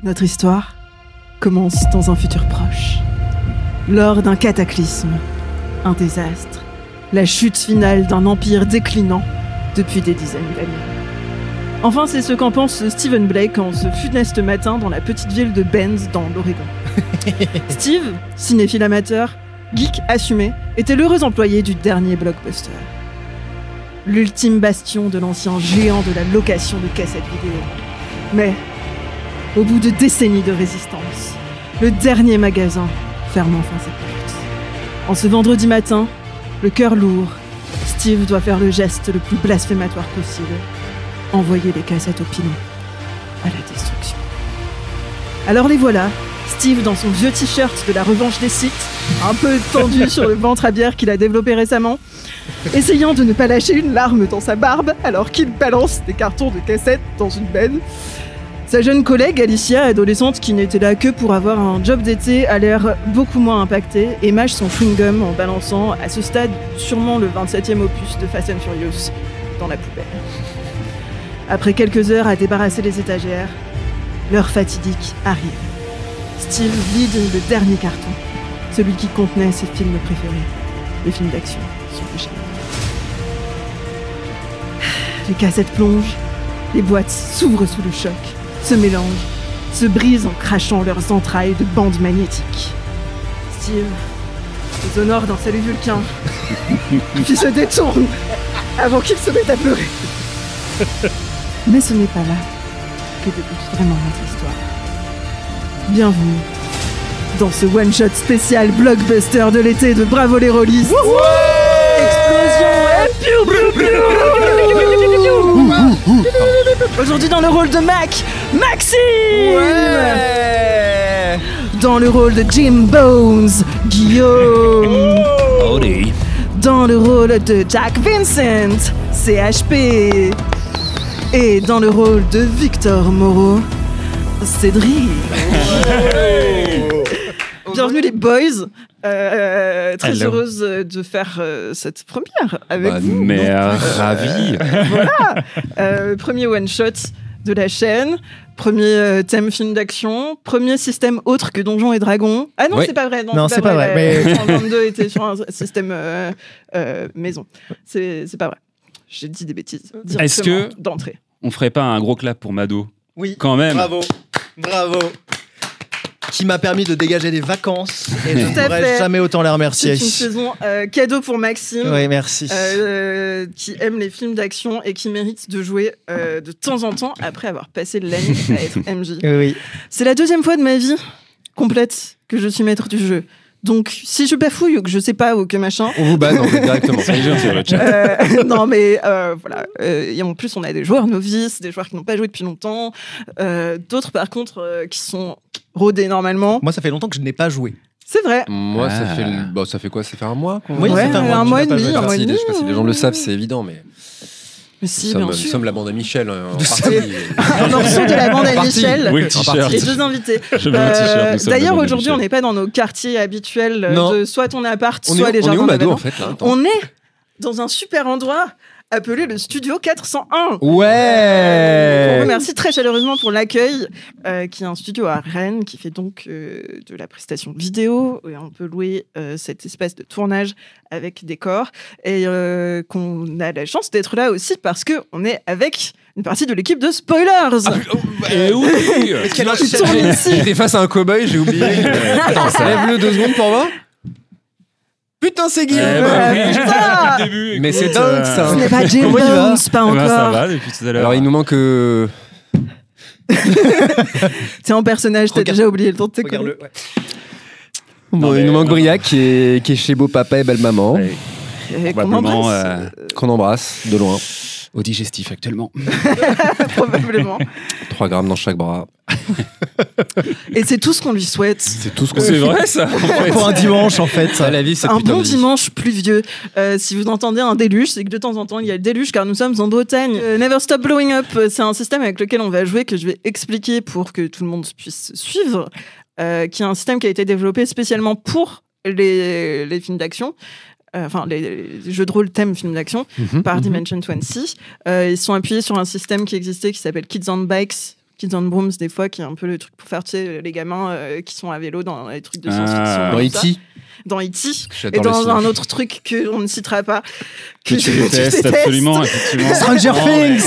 Notre histoire commence dans un futur proche. Lors d'un cataclysme, un désastre, la chute finale d'un empire déclinant depuis des dizaines d'années. Enfin, c'est ce qu'en pense Stephen Blake en ce funeste matin dans la petite ville de Benz, dans l'Oregon. Steve, cinéphile amateur, geek assumé, était l'heureux employé du dernier blockbuster. L'ultime bastion de l'ancien géant de la location de cassettes vidéo. Mais, au bout de décennies de résistance, le dernier magasin ferme enfin ses portes. En ce vendredi matin, le cœur lourd, Steve doit faire le geste le plus blasphématoire possible. Envoyer les cassettes au pilon, à la destruction. Alors les voilà, Steve dans son vieux t-shirt de la revanche des Sith, un peu tendu sur le ventre à bière qu'il a développé récemment, essayant de ne pas lâcher une larme dans sa barbe alors qu'il balance des cartons de cassettes dans une benne. Sa jeune collègue Alicia, adolescente qui n'était là que pour avoir un job d'été, a l'air beaucoup moins impactée et mâche son chewing-gum en balançant à ce stade sûrement le 27e opus de Fast and Furious dans la poubelle. Après quelques heures à débarrasser les étagères, l'heure fatidique arrive. Steve vide le dernier carton, celui qui contenait ses films préférés, les films d'action sur le génie. Les cassettes plongent, les boîtes s'ouvrent sous le choc, se mélangent, se brisent en crachant leurs entrailles de bandes magnétiques. Steve les honore d'un salut vulcain, puis se détourne avant qu'il se mette à pleurer. Mais ce n'est pas là que débute vraiment notre histoire. Bienvenue dans ce one-shot spécial blockbuster de l'été de Bravo les Rollistes. Explosion et piou, piou, piou. Aujourd'hui dans le rôle de Maxime. Ouais. Dans le rôle de Jim Bones, Guillaume. Howdy. Dans le rôle de Jack Vincent, CHP. Et dans le rôle de Victor Moreau, Cédric. Bienvenue les boys. Très heureuse de faire cette première avec vous. Mais ravi. Voilà. Premier one shot de la chaîne. Premier thème film d'action. Premier système autre que Donjons et Dragons. Ah non, Oui. c'est pas vrai. Non, c'est pas vrai. Mais... 122 était sur un système maison. C'est pas vrai. J'ai dit des bêtises. Est-ce que d'entrée. On ferait pas un gros clap pour Mado? Oui. Quand même. Bravo. Qui m'a permis de dégager des vacances et je ne Tout à pourrais fait. jamais autant les remercier. C'est une saison cadeau pour Maxime. Oui, merci. Qui aime les films d'action et qui mérite de jouer de temps en temps après avoir passé l'année à être MJ. Oui. C'est la deuxième fois de ma vie complète que je suis maître du jeu. Donc, si je bafouille ou que je sais pas ou que machin... On vous banne en fait directement. C'est gentil sur le chat. non, mais voilà. Et en plus, on a des joueurs novices, des joueurs qui n'ont pas joué depuis longtemps. D'autres, par contre, qui sont rodés normalement. Moi, ça fait longtemps que je n'ai pas joué. C'est vrai. Moi, ça fait quoi? Ça fait un mois qu'on... Oui, ça fait un mois et demi. Je sais pas si les gens le savent, c'est évident, mais... Mais si, bien Nous sûr. sommes la bande à Michel. En C'est partie. un morceau de la bande à Michel. Oui, le t-shirt. Les deux invités. Je veux un t-shirt, nous sommes la D'ailleurs, bande à aujourd'hui, on Michel. n'est pas dans nos quartiers habituels Non. de soit ton appart, On soit les est jardins où, Mado, d'événements. en fait là Attends. On est dans un super endroit appelé le Studio 401. On Ouais. remercie très chaleureusement pour l'accueil, qui est un studio à Rennes, qui fait donc de la prestation vidéo. Et on peut louer cet espace de tournage avec décor. Et qu'on a la chance d'être là aussi parce qu'on est avec une partie de l'équipe de Spoilers. Et oui. Tu tournes ici. J'étais face à un cow-boy, j'ai oublié. Attends, ça lève-le 2 secondes pour moi. Putain, c'est Guillaume. putain. Début, Mais c'est dingue, ça. Ce n'est pas Jim Comment il va Bones, pas encore. Ça va depuis tout à l'heure. Alors, il nous manque... T'es en personnage, t'as Regarde. déjà oublié le temps de te Regarde-le. Ouais. Bon, mais- il nous manque Briac qui est chez beau papa et belle maman, Ouais. Et qu'on Probablement, embrasse, qu'on embrasse de loin. au digestif actuellement. probablement. 3 grammes dans chaque bras. Et c'est tout ce qu'on lui souhaite. C'est tout ce qu'on C'est vrai ça. en fait. Pour un dimanche, en fait. La vie, c'est Un putain bon de vie. dimanche pluvieux. Si vous entendez un déluge, c'est que de temps en temps il y a le déluge car nous sommes en Bretagne. Never Stop Blowing Up, c'est un système avec lequel on va jouer que je vais expliquer pour que tout le monde puisse suivre. Qui est un système qui a été développé spécialement pour les films d'action. Enfin, les jeux de rôle thème films d'action par Dimension 20. Ils sont appuyés sur un système qui existait qui s'appelle Kids on Bikes, Kids on Brooms, des fois, qui est un peu le truc pour faire, tu sais, les gamins qui sont à vélo dans les trucs de science-fiction. Dans comme ça. E.T. Dans E.T. Et J'adore dans le un sniff. autre truc qu'on ne citera pas. Que tu détestes absolument, effectivement. Stranger Things.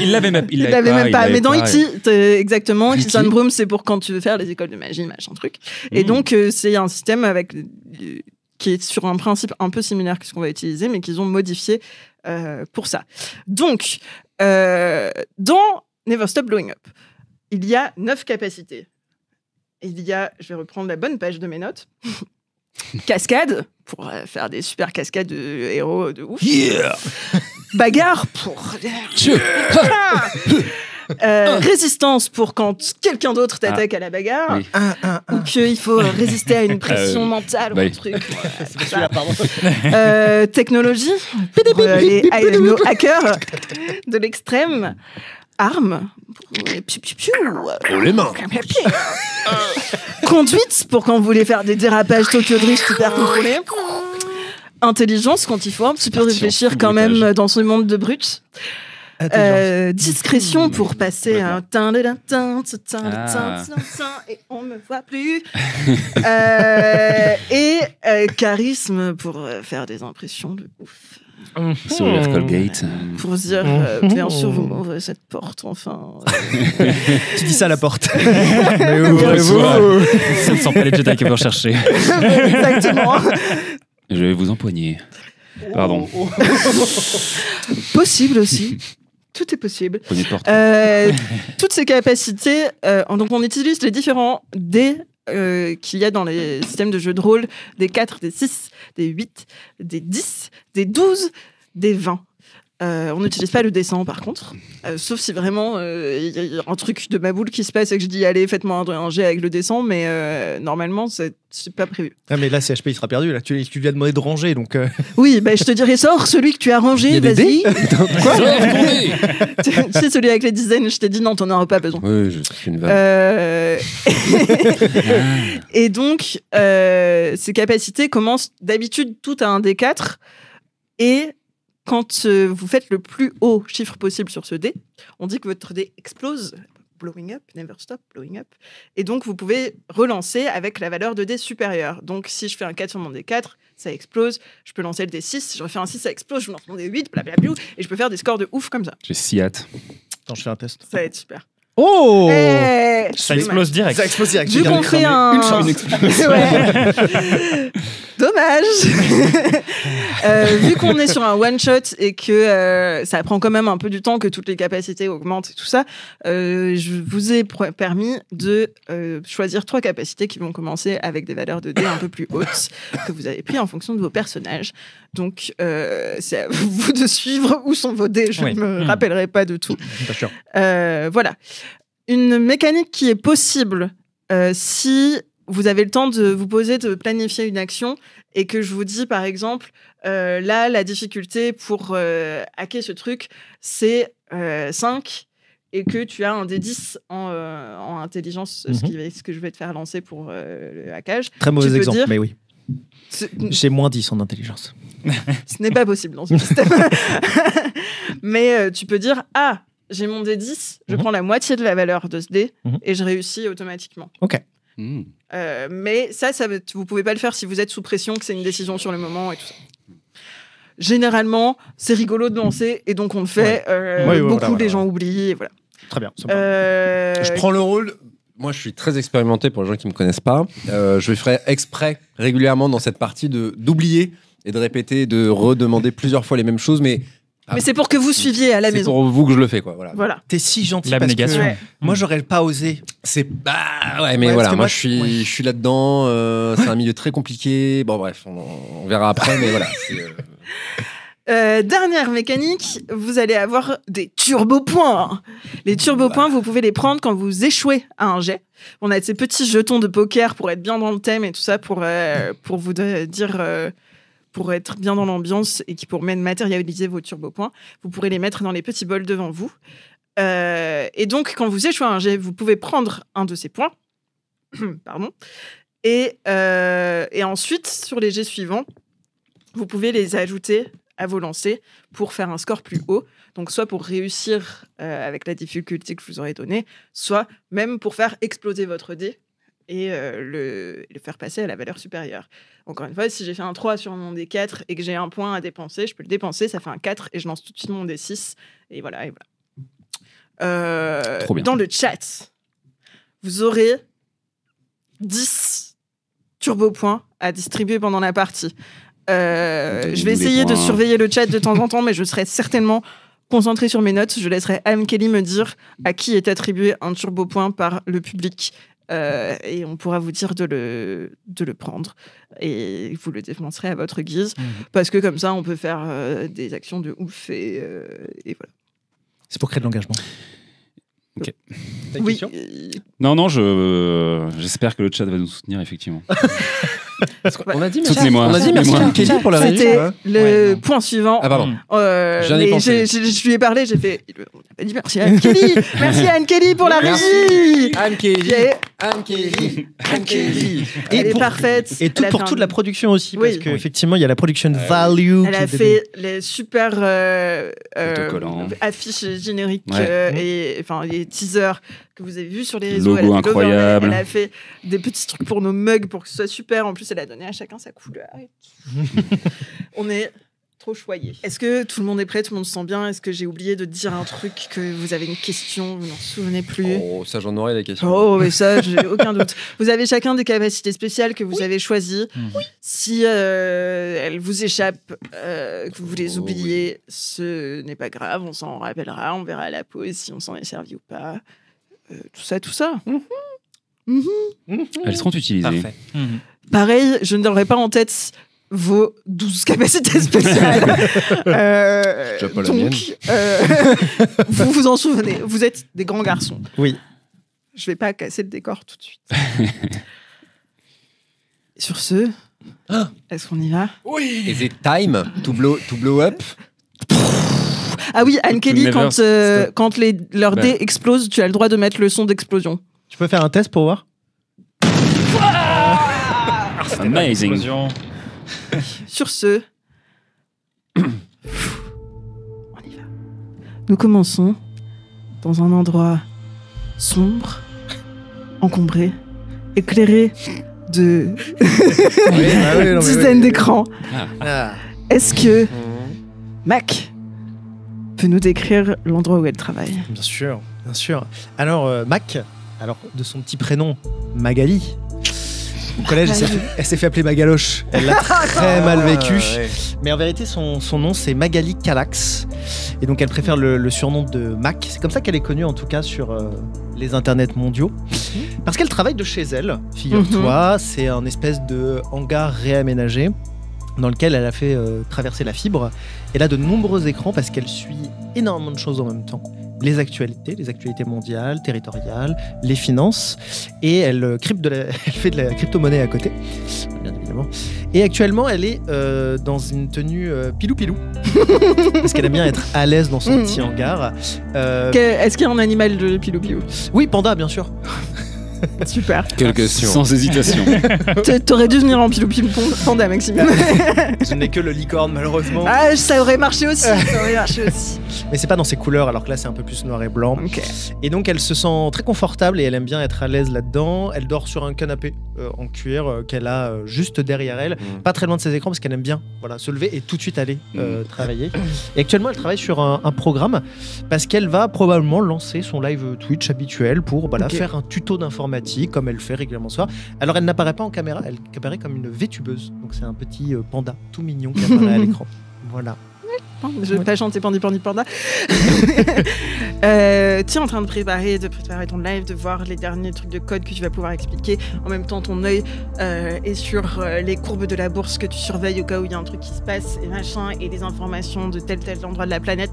Il l'avait même Il l'avait même pas. Mais dans E.T., exactement, E.T. Kids on Brooms, c'est pour quand tu veux faire les écoles de magie, machin truc. Et donc, c'est un système avec qui est sur un principe un peu similaire que ce qu'on va utiliser, mais qu'ils ont modifié pour ça. Donc, dans Never Stop Blowing Up, il y a 9 capacités. Il y a, je vais reprendre la bonne page de mes notes, cascade, pour faire des super cascades de héros de ouf. Yeah. Bagarre, pour... résistance, pour quand quelqu'un d'autre t'attaque à la bagarre. Oui. Ou qu'il faut résister à une pression mentale ou un oui. truc. C'est ça. Technologie, pour nos hackers de l'extrême. Armes, Oh les mains. Conduite, pour quand vous voulez faire des dérapages Tokyo Drift super contrôlés. Intelligence, quand il faut un petit peu Parti en réfléchir full quand même bruitage. dans ce monde de brutes. Discrétion, pour passer un et on me voit plus. Et charisme, pour faire des impressions de ouf. Sourire Colgate. Pour se dire, bien sûr, vous m'ouvrez cette porte, enfin. Tu dis ça à la porte. Ouvrez-vous. Ça ne sent pas les Jedi que vous recherchez. Exactement. Je vais vous empoigner. Pardon. Possible aussi. Tout est possible. Poignée de porte. Toutes ces capacités, donc on utilise les différents dés qu'il y a dans les systèmes de jeux de rôle, des 4, des 6, des 8, des 10, des 12, des 20. On n'utilise pas le dessin par contre, sauf si vraiment il y a un truc de ma boule qui se passe et que je dis allez faites-moi un jet avec le dessin, mais normalement c'est pas prévu. Ah, mais là, CHP, il sera perdu. Là. Tu lui as demandé de ranger, donc... Oui, je te dirais sors celui que tu as Il y rangé, a des vas-y. Quoi Tu sais celui avec les dizaines, je t'ai dit non, t'en auras pas besoin. Oui, je suis une vanne. Et donc, ces capacités commencent d'habitude toutes à un D4. Et quand vous faites le plus haut chiffre possible sur ce dé, on dit que votre dé explose. Blowing up, never stop, blowing up. Et donc, vous pouvez relancer avec la valeur de dé supérieure. Donc, si je fais un 4 sur mon D4, ça explose. Je peux lancer le D6. Si je refais un 6, ça explose. Je lance mon D8, blablabla. Et je peux faire des scores de ouf comme ça. J'ai si hâte. Attends, je fais un test. Ça va être super. Oh Ça explose direct. Ça explose direct. Vu J'ai qu'on gagné. fait un... Une chance. Ouais. Dommage. Vu qu'on est sur un one shot et que ça prend quand même un peu du temps que toutes les capacités augmentent et tout ça, je vous ai permis de choisir 3 capacités qui vont commencer avec des valeurs de dés un peu plus hautes que vous avez pris en fonction de vos personnages. Donc c'est à vous de suivre où sont vos dés. Je ne me rappellerai pas de tout. Pas sûr. Voilà. Une mécanique qui est possible si vous avez le temps de vous poser, de planifier une action et que je vous dis, par exemple, là, la difficulté pour hacker ce truc, c'est 5 et que tu as un D10 en intelligence, ce que je vais te faire lancer pour le hackage. Très mauvais Tu peux exemple, dire- mais oui. J'ai moins 10 en intelligence. Ce n'est pas possible dans ce système. Mais tu peux dire, ah, j'ai mon D10, je prends la moitié de la valeur de ce dé et je réussis automatiquement. Mmh. Mais vous pouvez pas le faire si vous êtes sous pression, que c'est une décision sur le moment et tout ça. Généralement, c'est rigolo de lancer et donc on le fait. Beaucoup des gens oublient. Et voilà. Très bien. Je prends le rôle. Moi, je suis très expérimenté pour les gens qui me connaissent pas. Je ferai exprès régulièrement dans cette partie d'oublier et de répéter, de redemander plusieurs fois les mêmes choses, mais c'est pour que vous suiviez à la c'est maison. pour vous que je le fais, quoi. Voilà. T'es si gentil parce L'abnégation. que moi, j'aurais pas osé. C'est ouais, mais Ouais, voilà. parce que Moi, moi, je suis là-dedans. C'est un milieu très compliqué. Bon, bref, on verra après, mais voilà. Dernière mécanique, vous allez avoir des turbo-points. Les turbo-points, vous pouvez les prendre quand vous échouez à un jet. On a ces petits jetons de poker pour être bien dans le thème et tout ça, pour vous dire... pour être bien dans l'ambiance et qui pourraient matérialiser vos turbo-points. Vous pourrez les mettre dans les petits bols devant vous. Et donc, quand vous échouez à un jet, vous pouvez prendre un de ces points. Pardon. Et ensuite, sur les jets suivants, vous pouvez les ajouter à vos lancers pour faire un score plus haut. Donc, soit pour réussir avec la difficulté que je vous aurais donnée, soit même pour faire exploser votre dé et le faire passer à la valeur supérieure. Encore une fois, si j'ai fait un 3 sur mon D4 et que j'ai un point à dépenser, je peux le dépenser, ça fait un 4 et je lance tout de suite mon D6. Et voilà, et voilà. Trop bien. Dans le chat, vous aurez 10 turbo-points à distribuer pendant la partie. Je vais essayer de surveiller le chat de temps en temps, mais je serai certainement concentrée sur mes notes. Je laisserai Anne Kelly me dire à qui est attribué un turbo-point par le public. Et on pourra vous dire de le prendre. Et vous le défoncerez à votre guise. Parce que comme ça, on peut faire des actions de ouf. Et voilà. C'est pour créer de l'engagement. Ok. T'as une Oui. question Non, j'espère que le chat va nous soutenir, effectivement. On a dit Soutenez-moi. On a dit merci à Kelly pour la régie. C'était Ouais. le point suivant. Ah pardon. J'en ai Mais pensé. je lui ai parlé, j'ai fait. On a dit merci à Anne Kelly. Merci à Anne Kelly pour la régie. Anne Kelly. Et- Anne Kelly. Anne Kelly. Elle est pour- parfaite. Et tout Elle a pour fait toute un- la production aussi, Oui. parce qu'effectivement, il y a la production value. Elle a fait les super Autocollants. affiches génériques Ouais. et enfin les teasers que vous avez vus sur les réseaux. Logo Elle a fait l'overlay, incroyable. Elle a fait des petits trucs pour nos mugs pour que ce soit super. En plus, elle a donné à chacun sa couleur. On est trop choyés. Est-ce que tout le monde est prêt? Tout le monde se sent bien? Est-ce que j'ai oublié de dire un truc, que vous avez une question? Vous n'en souvenez plus? Oh, ça j'en aurais des questions. Oh, mais ça, j'ai aucun doute. Vous avez chacun des capacités spéciales que vous avez choisies. Si elles vous échappent, que vous les Oh, oubliez, ce n'est pas grave. On s'en rappellera. On verra à la pause si on s'en est servi ou pas. Tout ça. Elles seront utilisées. Parfait. Pareil, je ne donnerai pas en tête vos 12 capacités spéciales. Déjà pas la mienne. Donc, vous vous en souvenez. Vous êtes des grands garçons. Oui. Je vais pas casser le décor tout de suite. Sur ce, est-ce qu'on y va? Is it time to blow up? Ah oui, Anne Kelly, Never quand leurs dés explosent, tu as le droit de mettre le son d'explosion. Tu peux faire un test pour voir? Amazing. Explosion. Sur ce, on y va. Nous commençons dans un endroit sombre, encombré, éclairé de dizaines d'écrans. Ah. Est-ce que Mac peut nous décrire l'endroit où elle travaille? Bien sûr, bien sûr. Alors, Mac, de son petit prénom, Magali. Au collège, elle s'est fait appeler Magaloche. Elle l'a très mal vécu. ouais. Mais en vérité, son nom, c'est Magali Calax. Et donc, elle préfère le surnom de Mac. C'est comme ça qu'elle est connue, en tout cas, sur les internets mondiaux. Parce qu'elle travaille de chez elle, figure-toi. C'est un espèce de hangar réaménagé dans lequel elle a fait traverser la fibre. Elle a de nombreux écrans parce qu'elle suit énormément de choses en même temps. Les actualités mondiales, territoriales, les finances, et elle fait de la crypto-monnaie à côté, bien évidemment. Et actuellement, elle est dans une tenue pilou-pilou, parce qu'elle aime bien être à l'aise dans son petit hangar. Est-ce qu'il y a un animal de pilou-pilou? Oui, panda, bien sûr. Super. Quelle question. Sans hésitation. T'aurais dû venir en pilou-pilou panda, Maxime. Ce n'est que le licorne, malheureusement. Ah, ça aurait marché aussi. Ça aurait marché aussi. Mais c'est pas dans ses couleurs, alors que là, c'est un peu plus noir et blanc. Ok. Et donc, elle se sent très confortable et elle aime bien être à l'aise là-dedans. Elle dort sur un canapé en cuir qu'elle a juste derrière elle, pas très loin de ses écrans, parce qu'elle aime bien se lever et tout de suite aller travailler. Et actuellement, elle travaille sur un programme parce qu'elle va probablement lancer son live Twitch habituel pour faire un tuto d'informatique comme elle fait régulièrement ce soir. Alors, elle n'apparaît pas en caméra, elle apparaît comme une vétubeuse. Donc, c'est un petit panda tout mignon qui apparaît à l'écran. Voilà. Je vais pas chanter Pandi Panda. Tu es en train de préparer ton live, de voir les derniers trucs de code que tu vas pouvoir expliquer. En même temps, ton œil est sur les courbes de la bourse que tu surveilles au cas où il y a un truc qui se passe et machin, et les informations de tel endroit de la planète.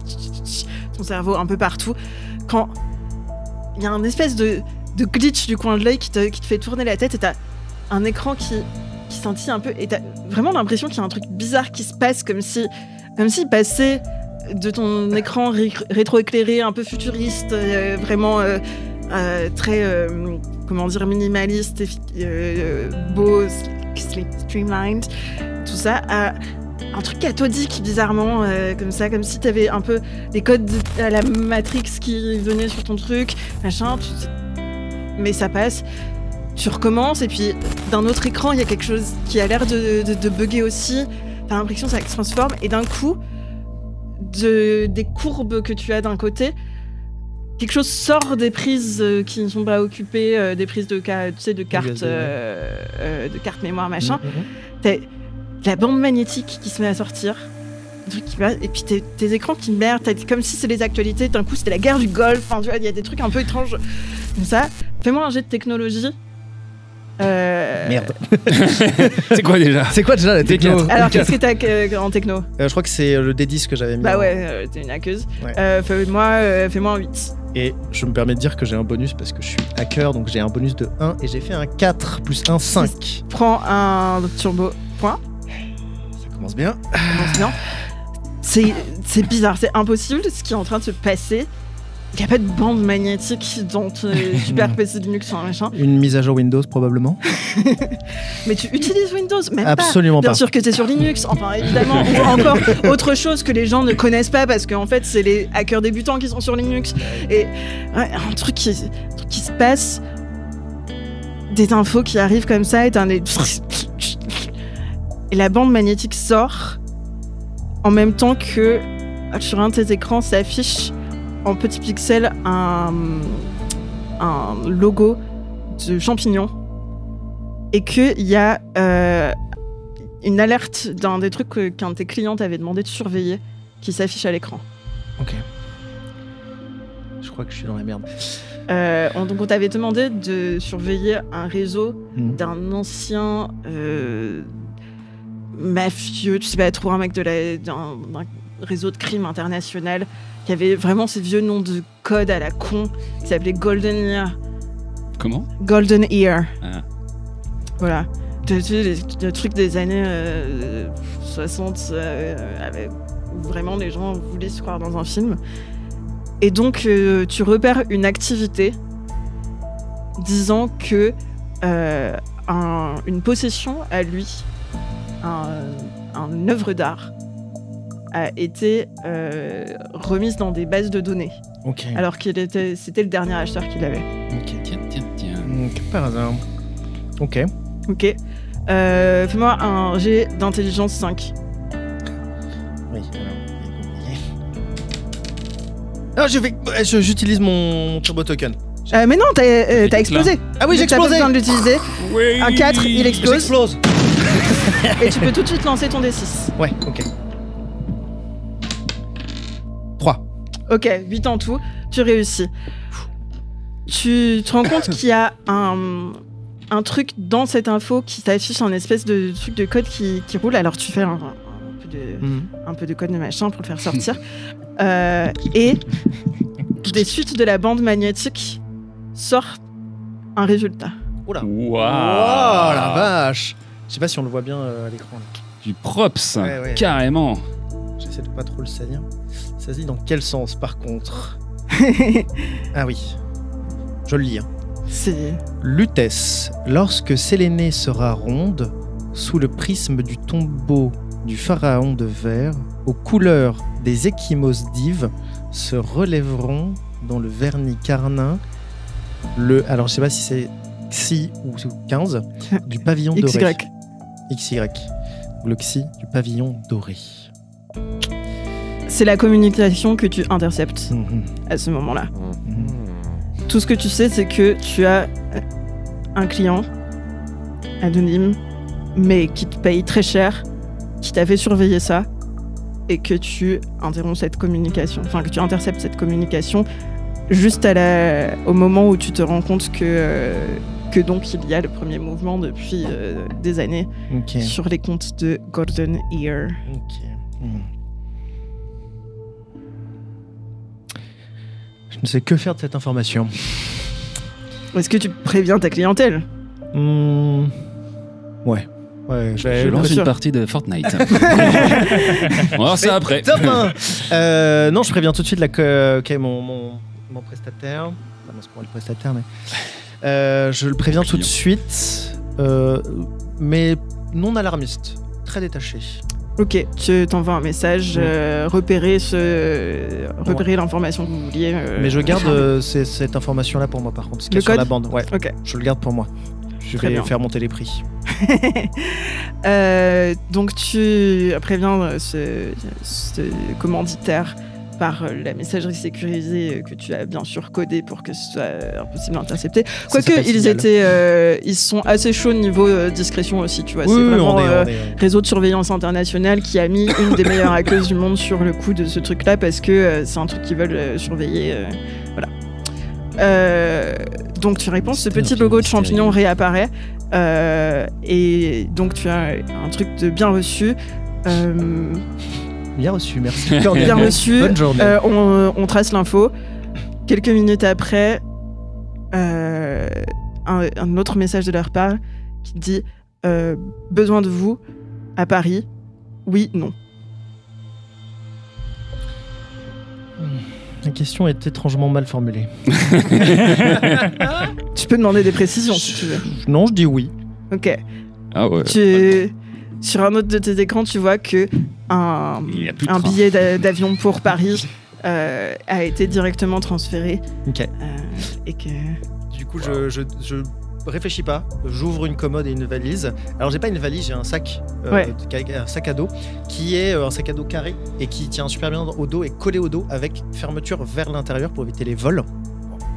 Ton cerveau un peu partout. Quand il y a un espèce de glitch du coin de l'œil qui te fait tourner la tête et t'as un écran qui scintille un peu et t'as vraiment l'impression qu'il y a un truc bizarre qui se passe, comme si passait de ton écran rétroéclairé un peu futuriste, vraiment très minimaliste, beau, streamlined, tout ça, à un truc cathodique bizarrement, comme ça, comme si t'avais un peu des codes à la Matrix qui venaient sur ton truc, machin. Mais ça passe. Tu recommences et puis d'un autre écran, il y a quelque chose qui a l'air de bugger aussi. T'as l'impression que ça se transforme et d'un coup, des courbes que tu as d'un côté, quelque chose sort des prises qui ne sont pas occupées, des prises de cartes, de cartes mémoire, machin. T'as la bande magnétique qui se met à sortir. Un truc qui va, et puis tes écrans qui merdent, comme si c'est les actualités, d'un coup c'était la guerre du Golfe, enfin, tu vois, il y a des trucs un peu étranges comme ça. Fais-moi un jet de technologie. Merde. C'est quoi déjà la techno? Alors qu'est-ce que t'as en techno? Je crois que c'est le D10 que j'avais mis. Bah ouais, t'es une hackeuse. Ouais. Fais-moi un 8. Et je me permets de dire que j'ai un bonus parce que je suis hacker, donc j'ai un bonus de 1 et j'ai fait un 4 plus 1, 5. Prends un turbo point. Ça commence bien. C'est bizarre, c'est impossible ce qui est en train de se passer. Il n'y a pas de bande magnétique dans ton super PC Linux, machin. Une mise à jour Windows, probablement. Mais tu utilises Windows, même Absolument pas. Bien sûr que c'est sur Linux, enfin évidemment. Ou encore autre chose que les gens ne connaissent pas parce qu'en fait, c'est les hackers débutants qui sont sur Linux. Et ouais, un truc qui se passe, des infos qui arrivent comme ça, et la bande magnétique sort en même temps que sur un de tes écrans s'affiche en petits pixels un logo de champignon et qu'il y a une alerte d'un des trucs qu'un de tes clients t'avait demandé de surveiller qui s'affiche à l'écran. Ok. Je crois que je suis dans la merde. Donc on t'avait demandé de surveiller un réseau d'un ancien mafieux, tu sais pas trop, un mec d'un réseau de crime international qui avait vraiment ces vieux noms de code à la con, qui s'appelait Golden Ear. Comment? Golden Ear. Ah. Voilà. Le truc des années 60, où vraiment les gens voulaient se croire dans un film. Et donc, tu repères une activité disant que une possession à lui, une œuvre d'art, a été remise dans des bases de données. Okay. Alors que c'était le dernier acheteur qui l'avait. Ok. Tiens. Par hasard. Ok. Fais-moi un jet d'intelligence 5. Oui. Alors, j'utilise mon turbo token. Mais non, t'as explosé. Ah oui, j'ai explosé. T'as pas besoin de l'utiliser. Oui. Un 4, il explose. J'explose. Et tu peux tout de suite lancer ton D6. Ouais, ok. 3. Ok, 8 en tout, tu réussis. Tu te rends compte qu'il y a un truc dans cette info qui t'affiche un espèce de truc de code qui roule. Alors tu fais un peu de code de machin pour le faire sortir. Et des suites de la bande magnétique sortent un résultat. Oula. Waouh, La vache. Je sais pas si on le voit bien à l'écran. Là. Du props, Ouais. carrément. J'essaie de pas trop le salir. Ça se dit dans quel sens par contre? Ah oui. Je le lis. C'est... Lutèce, lorsque Sélénée sera ronde, sous le prisme du tombeau du pharaon de verre, aux couleurs des échymoses dives se relèveront dans le vernis carnin alors je sais pas si c'est Xi ou 15 du pavillon doré. XY. Le Xi du pavillon doré. C'est la communication que tu interceptes à ce moment-là. Tout ce que tu sais, c'est que tu as un client anonyme, mais qui te paye très cher, qui t'a fait surveiller ça, et que tu interromps cette communication, enfin que tu interceptes cette communication juste au moment où tu te rends compte que donc il y a le premier mouvement depuis des années sur les comptes de Golden Ear. Je ne sais que faire de cette information. Est-ce que tu préviens ta clientèle? Ouais, je lance une partie de Fortnite. On va voir ça après. Top 1. Non, je préviens tout de suite mon prestataire. Enfin, non, c'est pas le prestataire, mais... je le préviens tout de suite, mais non alarmiste, très détaché. Ok, tu t'envoies un message, repérer l'information que vous vouliez. Mais je garde cette information-là pour moi, par contre, ce qui est sur la bande. Ouais. Ok. Je le garde pour moi. Je vais faire monter les prix. Donc tu préviens ce commanditaire par la messagerie sécurisée que tu as bien sûr codée pour que ce soit impossible d'intercepter. Quoique ils sont assez chauds niveau discrétion aussi, tu vois. Oui, c'est vraiment réseau de surveillance internationale qui a mis une des meilleures hackeuses du monde sur le coup de ce truc-là parce que c'est un truc qu'ils veulent surveiller. Voilà. Donc tu réponds, ce petit logo de champignon réapparaît et donc tu as un truc de bien reçu. Bien reçu, merci. Bien reçu. Bonne journée. On trace l'info. Quelques minutes après, un autre message de leur part qui dit besoin de vous à Paris. Oui, non. La question est étrangement mal formulée. Tu peux demander des précisions si tu veux. Non, je dis oui. Ok. Ah ouais. Sur un autre de tes écrans, tu vois que un billet d'avion pour Paris a été directement transféré. Ok. Et que... Du coup, je réfléchis pas. J'ouvre une commode et une valise. Alors, j'ai pas une valise, j'ai un sac, un sac à dos qui est un sac à dos carré et qui tient super bien au dos et collé au dos avec fermeture vers l'intérieur pour éviter les vols.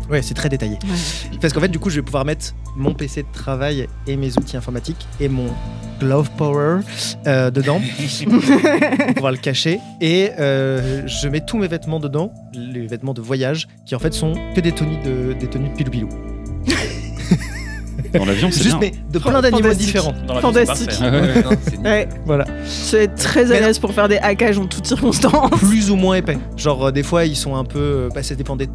Ouais, c'est très détaillé. Ouais. Parce qu'en fait, du coup, je vais pouvoir mettre mon PC de travail et mes outils informatiques et mon Glove Power dedans pour pouvoir le cacher. Et je mets tous mes vêtements dedans, les vêtements de voyage, qui en fait sont que des tenues de pilou-pilou. Dans l'avion, c'est juste, bien. mais de plein d'animaux différents. Fantastique. Ouais. Voilà. Tu es très à l'aise pour faire des hackages en toutes circonstances. Plus ou moins épais. Genre, des fois, ils sont un peu... ça dépend de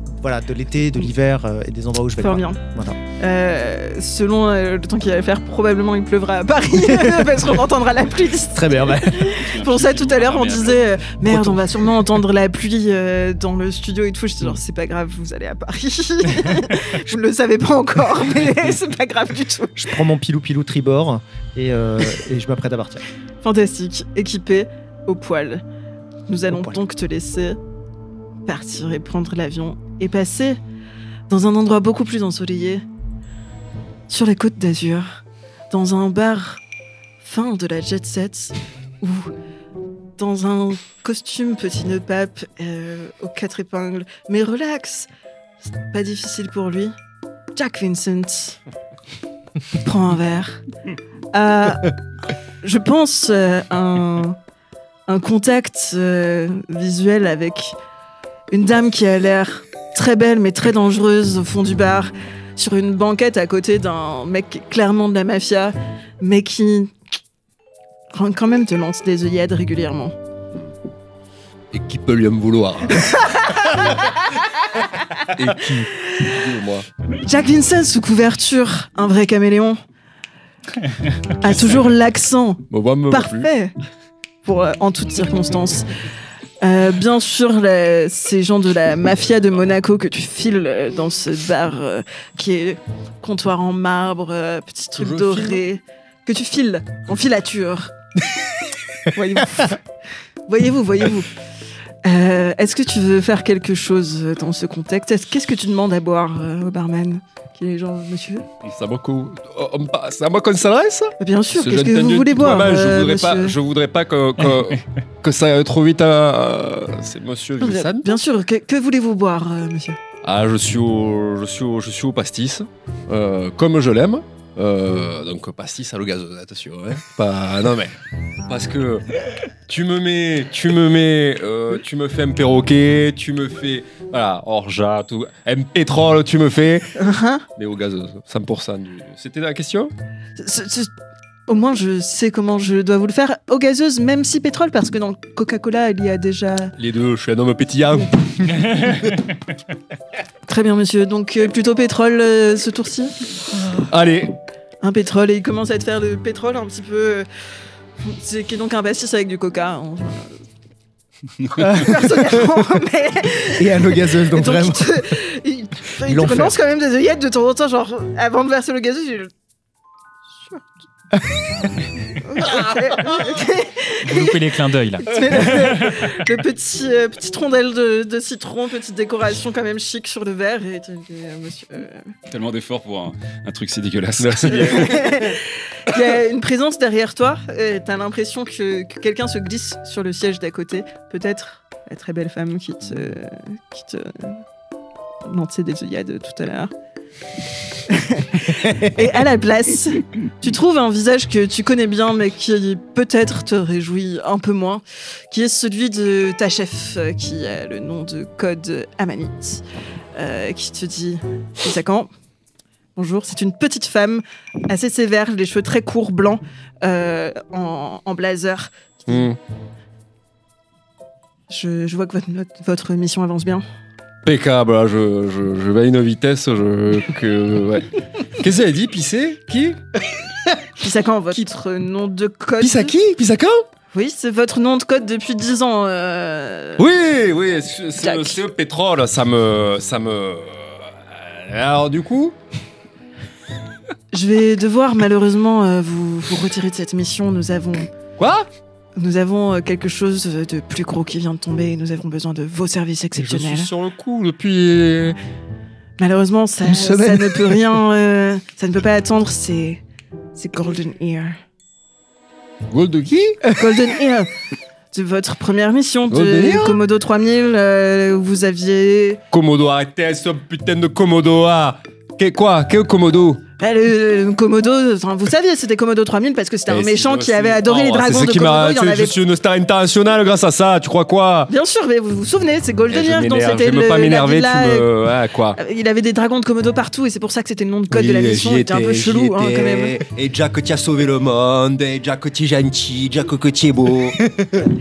l'été, de l'hiver et des endroits où je vais. Fort bien. Voilà. Selon le temps qu'il va faire, probablement il pleuvra à Paris parce qu'on entendra la pluie. Très bien. Bah. Pour ça, tout à l'heure, on disait merde, on va sûrement entendre la pluie dans le studio et tout. Je dis genre, c'est pas grave, vous allez à Paris. Je ne le savais pas encore, mais c'est pas grave du tout. Je prends mon pilou-pilou tribord et je m'apprête à partir. Fantastique, équipé au poil. Nous allons donc te laisser partir et prendre l'avion et passer dans un endroit beaucoup plus ensoleillé, sur les côtes d'Azur, dans un bar fin de la jet set, ou dans un costume petit nœud pape aux 4 épingles. Mais relax, c'est pas difficile pour lui. Jack Vincent prend un verre. Je pense un contact visuel avec une dame qui a l'air très belle mais très dangereuse au fond du bar, sur une banquette à côté d'un mec clairement de la mafia, mais qui quand même te lance des œillades régulièrement. Et qui peut lui en vouloir? Et qui? Moi. Jack Vincent sous couverture, un vrai caméléon, a toujours l'accent parfait pour en toutes circonstances. Bien sûr, ces gens de la mafia de Monaco que tu files dans ce bar qui est comptoir en marbre, petit truc doré, que tu files en filature. Voyez-vous. Est-ce que tu veux faire quelque chose dans ce contexte? Qu'est-ce que tu demandes à boire au barman? Qui est genre, monsieur? C'est à moi qu'on s'adresse? Bien sûr, qu'est-ce que vous voulez boire? Je voudrais pas que ça aille trop vite à... C'est monsieur Vincent. Bien sûr, que voulez-vous boire, monsieur? Ah, je suis au pastis, comme je l'aime. Donc pastis à l'eau gazeuse, attention, hein. Non mais parce que tu me fais un perroquet, tu me fais orgeat, tout, un pétrole, tu me fais, mais eau gazeuse, 100%. C'était la question? Au moins je sais comment je dois vous le faire. Eau gazeuse, même si pétrole, parce que dans Coca-Cola il y a déjà les deux. Je suis un homme pétillant. Très bien monsieur, donc plutôt pétrole ce tour-ci. Allez. Un pétrole, et il commence à te faire le pétrole un petit peu... qui est donc un pastis avec du coca. Personnellement, mais... Et à l'eau gazeuse, donc vraiment. Il te relance quand même des œillettes de temps en temps, genre, avant de verser l'eau gazeuse, Vous loupez les clins d'œil là. Le petite rondelle de citron, petite décoration quand même chic sur le verre. Et monsieur. Tellement d'efforts pour un truc si dégueulasse. Merci bien. Il y a une présence derrière toi. T'as l'impression que quelqu'un se glisse sur le siège d'à côté. Peut-être la très belle femme qui te lançait des œillades tout à l'heure. Et à la place, tu trouves un visage que tu connais bien, mais qui peut-être te réjouit un peu moins, qui est celui de ta chef, qui a le nom de Code Amanite, qui te dit « Isakan, bonjour, c'est une petite femme, assez sévère, les cheveux très courts, blancs, en blazer. Je vois que votre mission avance bien. » Impeccable, là, je vais à une vitesse ouais. Qu'est-ce qu'elle a dit, pisser? Qui? Pisakan, votre nom de code. Pisaki? Pisakan? Oui, c'est votre nom de code depuis 10 ans. Oui, c'est le pétrole, ça me... Alors du coup? Je vais devoir malheureusement vous retirer de cette mission. Nous avons... Quoi? Nous avons quelque chose de plus gros qui vient de tomber et nous avons besoin de vos services exceptionnels. Je suis sur le coup depuis... Malheureusement, ça ne peut rien... ça ne peut pas attendre, c'est Golden Ear. Gold de qui? Golden Ear. De votre première mission de Komodo 3000, où vous aviez... Komodo, arrêtez ce putain de Komodo, ah. Quel Komodo? Le Komodo, enfin, vous saviez, c'était Komodo 3000 parce que c'était un méchant qui avait adoré les dragons de Komodo. Je suis une star internationale grâce à ça, tu crois quoi? Bien sûr, mais vous vous souvenez, c'est Golden Ear, donc je c'était veux pas m'énerver, quoi. Il avait des dragons de Komodo partout et c'est pour ça que c'était le nom de code de la mission. C'était un peu chelou, hein, quand même. Et Jack, tu as sauvé le monde, et Jack, tu es gentil, Jack, que tu es beau.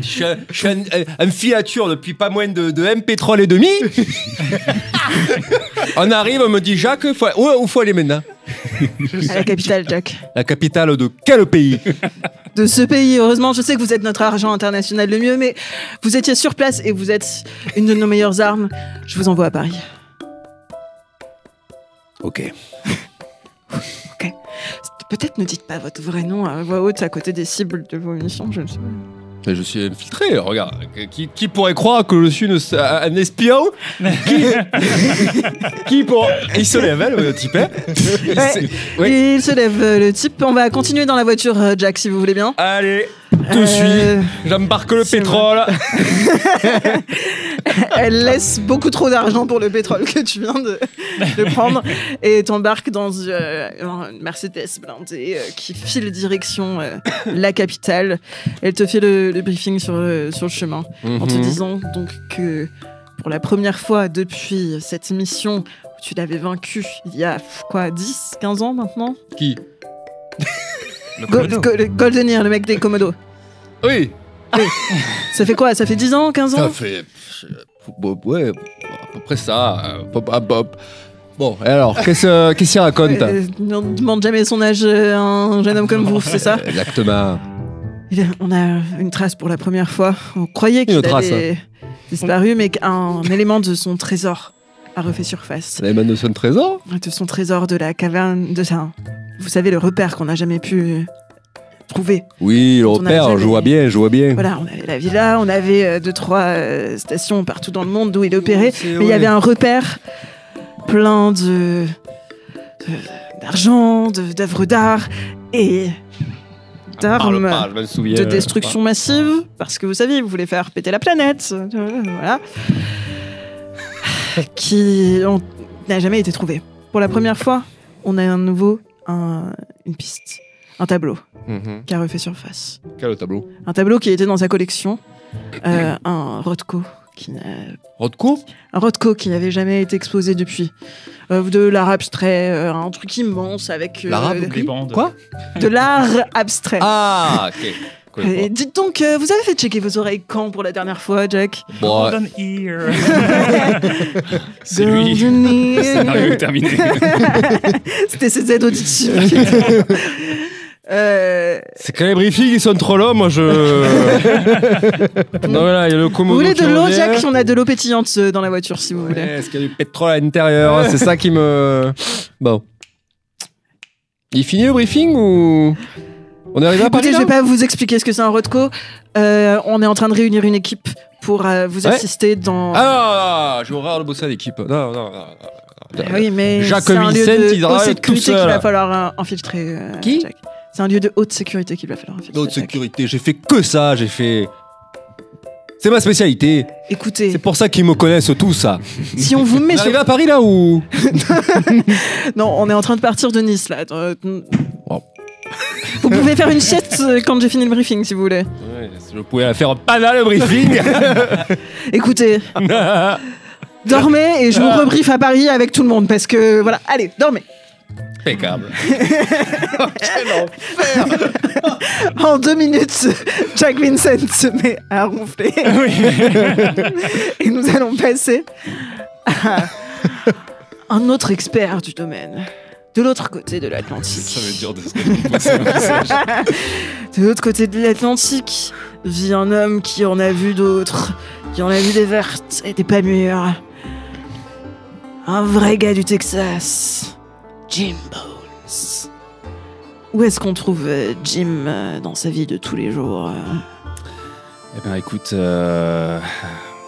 Je suis un filature depuis pas moins de M pétrole et demi. On arrive, on me dit Jacques, où faut aller maintenant? À la capitale, Jack. La capitale de quel pays? De ce pays. Heureusement, je sais que vous êtes notre agent international le mieux, mais vous étiez sur place et vous êtes une de nos meilleures armes. Je vous envoie à Paris. Ok. Peut-être ne dites pas votre vrai nom à voix haute à côté des cibles de vos missions, je ne sais pas. Je suis infiltré, regarde. Qui pourrait croire que je suis un espion? Qui pour... Il se lève, le type. Il se lève, le type. On va continuer dans la voiture, Jack, si vous voulez bien. Allez, te suis. J'embarque le pétrole. Elle laisse beaucoup trop d'argent pour le pétrole que tu viens de prendre et t'embarques dans une Mercedes blindée qui file direction la capitale. Elle te fait le briefing sur le chemin en te disant donc que pour la première fois depuis cette mission où tu l'avais vaincu il y a 10-15 ans maintenant. Qui? Golden Ear, le mec des Komodo. Oui. Ça fait quoi? Ça fait 10 ans, 15 ans? Ça fait... Ouais, à peu près ça. Bon, et alors, qu'est-ce qu'il raconte? On ne demande jamais son âge à un jeune homme comme vous, c'est ça? Exactement. On a une trace pour la première fois. On croyait qu'il avait disparu, mais qu'un élément de son trésor a refait surface. L'élément de son trésor? De son trésor de la caverne, vous savez, le repère qu'on n'a jamais pu... trouver. Oui, le repère, je vois bien. Voilà, on avait la villa, on avait 2-3 stations partout dans le monde d'où il opérait, mais il y avait un repère plein d'argent, d'œuvres d'art et d'armes de destruction massive, parce que vous savez, vous voulez faire péter la planète, voilà, qui n'a jamais été trouvé. Pour la première fois, on a une piste. Un tableau qui a refait surface. Quel tableau? Un tableau qui était dans sa collection. Un Rothko qui n'a... Rothko? Un Rothko qui n'avait jamais été exposé depuis. De l'art abstrait, un truc immense avec... L'art Quoi? De l'art abstrait. Ah, ok. Et dites donc, vous avez fait checker vos oreilles quand pour la dernière fois, Jack? Golden Ear. C'est lui. Le scénario est terminé. C'était ses aides auditives. C'est quand les briefings ils sont trop longs, moi je... Non, voilà, il y a le Komodo. Vous voulez de l'eau, Jack? On a de l'eau pétillante dans la voiture si vous voulez. Est-ce qu'il y a du pétrole à l'intérieur? C'est ça qui me... Bon. Il finit le briefing ou... On est arrivé à Paris, Écoutez, je là vais pas vous expliquer ce que c'est un Rodco. On est en train de réunir une équipe pour vous assister dans... Ah, j'ai horreur de bosser à l'équipe. Non. Oui, mais Jacques c'est un lieu Vincent, il de haute drive tout sécurité seul. qu'il va falloir infiltrer. Qui Jack. C'est un lieu de haute sécurité qu'il va falloir infiltrer. Haute Jack. sécurité, j'ai fait que ça, C'est ma spécialité. Écoutez, C'est pour ça qu'ils me connaissent tout ça. si on vous met On est sur... arrivé à Paris là ou Non, on est en train de partir de Nice, là. Wow. Vous pouvez faire une sieste quand j'ai fini le briefing, si vous voulez. Ouais, je pouvais la faire pas mal le briefing. Écoutez, dormez et je vous rebriefe à Paris avec tout le monde, parce que, voilà, allez, dormez. Impeccable. En 2 minutes, Jack Vincent se met à ronfler. Et nous allons passer à un autre expert du domaine. De l'autre côté de l'Atlantique. Ça veut dire de ce que De l'autre côté de l'Atlantique vit un homme qui en a vu d'autres, qui en a vu des vertes et des pas mûres. Un vrai gars du Texas, Jim Bones. Où est-ce qu'on trouve Jim dans sa vie de tous les jours Eh ben écoute,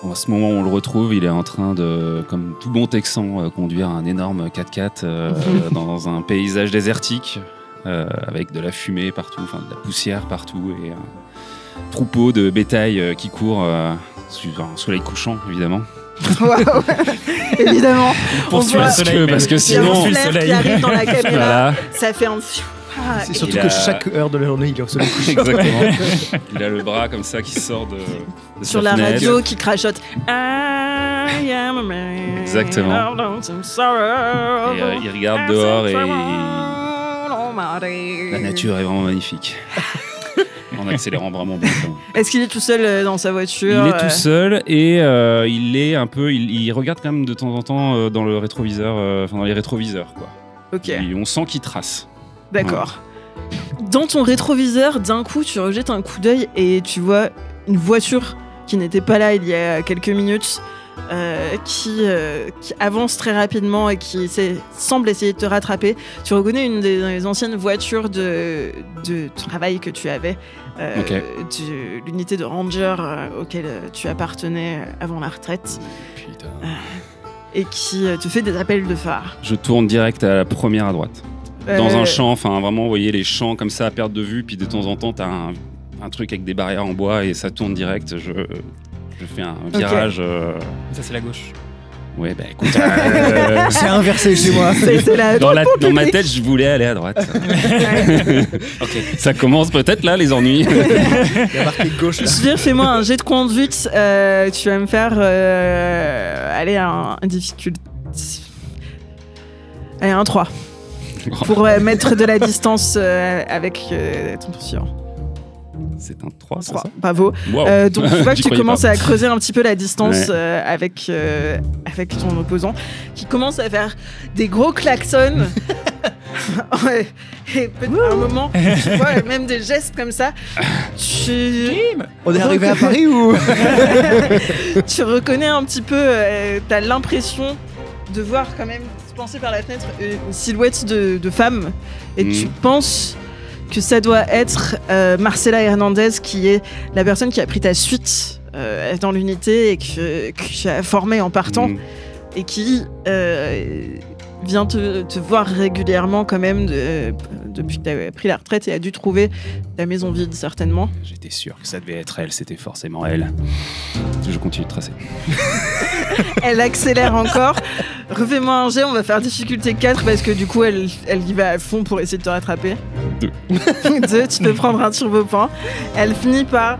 en ce moment où on le retrouve, il est en train de, comme tout bon Texan, conduire un énorme 4x4 dans un paysage désertique, avec de la fumée partout, enfin de la poussière partout, et un troupeau de bétail qui court sous un soleil couchant, évidemment. Waouh. Évidemment. Poursuit le voit- soleil. parce que Il y a un sinon- flair qui arrive dans la caméra. Voilà. Ça fait un... C'est surtout Il que a- chaque heure de la journée, il est au soleil couchant. Exactement. Il a le bras comme ça qui sort de Sur sa la fenêtre. radio qui crachote. I am a man. Exactement. of lonesome sorrow. Et il regarde dehors et la La nature est vraiment magnifique. En accélérant vraiment bien. Est-ce qu'il est tout seul dans sa voiture Il est tout seul et il est un peu. Il regarde quand même de temps en temps dans le rétroviseur, enfin dans les rétroviseurs quoi. Ok, On sent qu'il trace. d'accord. Dans ton rétroviseur, d'un coup, tu rejettes un coup d'œil et tu vois une voiture qui n'était pas là il y a quelques minutes, qui avance très rapidement et qui semble essayer de te rattraper. Tu reconnais une des anciennes voitures de travail que tu avais, Ok. de l'unité de ranger auquel tu appartenais avant la retraite, Putain. et qui te fait des appels de phare. Je tourne direct à la première à droite. Dans Euh, un champ, enfin vraiment, vous voyez les champs comme ça à perte de vue, puis de temps en temps, t'as un truc avec des barrières en bois et ça tourne direct. Je fais un virage. Ça, c'est la gauche. Ouais, bah écoute. C'est inversé chez moi. c'est la... Dans ma tête, je voulais aller à droite. Ça commence peut-être là, les ennuis. Il y a marqué gauche là. Svir, fais-moi un jet de conduite. Tu vas me faire aller à un difficulté. Allez, un 3. Pour mettre de la distance avec ton poursuivant. C'est un 3, c'est 3. ça Bravo. Wow. Donc tu vois que J'y tu croyais commences pas. à creuser un petit peu la distance Ouais. avec ton opposant, qui commence à faire des gros klaxons. Ouais. Et à un moment, tu vois même des gestes comme ça. On est arrivé à Paris ou Tu reconnais un petit peu, t'as l'impression de voir quand même, penser par la fenêtre, une silhouette de femme, et tu penses que ça doit être Marcela Hernandez, qui est la personne qui a pris ta suite dans l'unité et que tu as formée en partant, et qui vient te voir régulièrement quand même depuis que tu as pris la retraite et a dû trouver ta maison vide certainement. J'étais sûr que ça devait être elle, c'était forcément elle. Je continue de tracer. Elle accélère encore. Refais-moi un jet, on va faire difficulté 4 parce que du coup elle y va à fond pour essayer de te rattraper. 2. 2, tu peux prendre un turbo-point. Elle finit par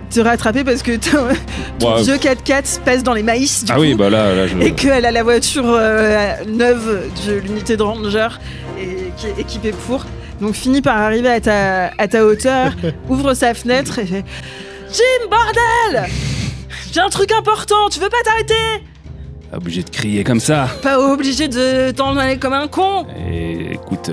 te rattraper parce que ton Ouais. vieux 4x4 pèse dans les maïs du Ah coup, oui, bah là je. et qu'elle a la voiture neuve de l'unité de ranger et qui est équipée pour. Donc finit par arriver à ta hauteur, ouvre sa fenêtre et fait « Jim, bordel ! J'ai un truc important, tu veux pas t'arrêter ?» Pas obligé de crier comme ça. Pas obligé de t'en aller comme un con. Et écoute,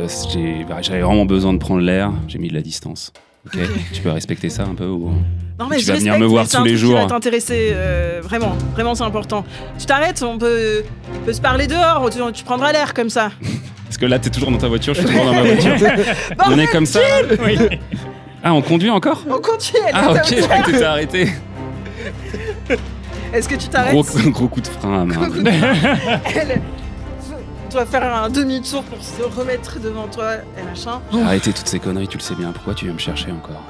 j'avais vraiment besoin de prendre l'air. J'ai mis de la distance. Ok. Tu peux respecter ça un peu ou... Non mais Tu je vas venir respecte, me voir mais c'est tous un les truc qui jours. va t'intéresser, vraiment c'est important. Tu t'arrêtes, on peut se parler dehors, tu prendras l'air comme ça. Parce que là, t'es toujours dans ta voiture, je suis toujours dans ma voiture. On est comme ça. Oui. Ah, on conduit encore? On continue. Ah, ok, je crois que t'étais arrêté. Est-ce que tu t'arrêtes? Gros coup de frein à main. Elle doit faire un demi-tour pour se remettre devant toi et machin. Arrêtez toutes ces conneries, tu le sais bien. Pourquoi tu viens me chercher encore?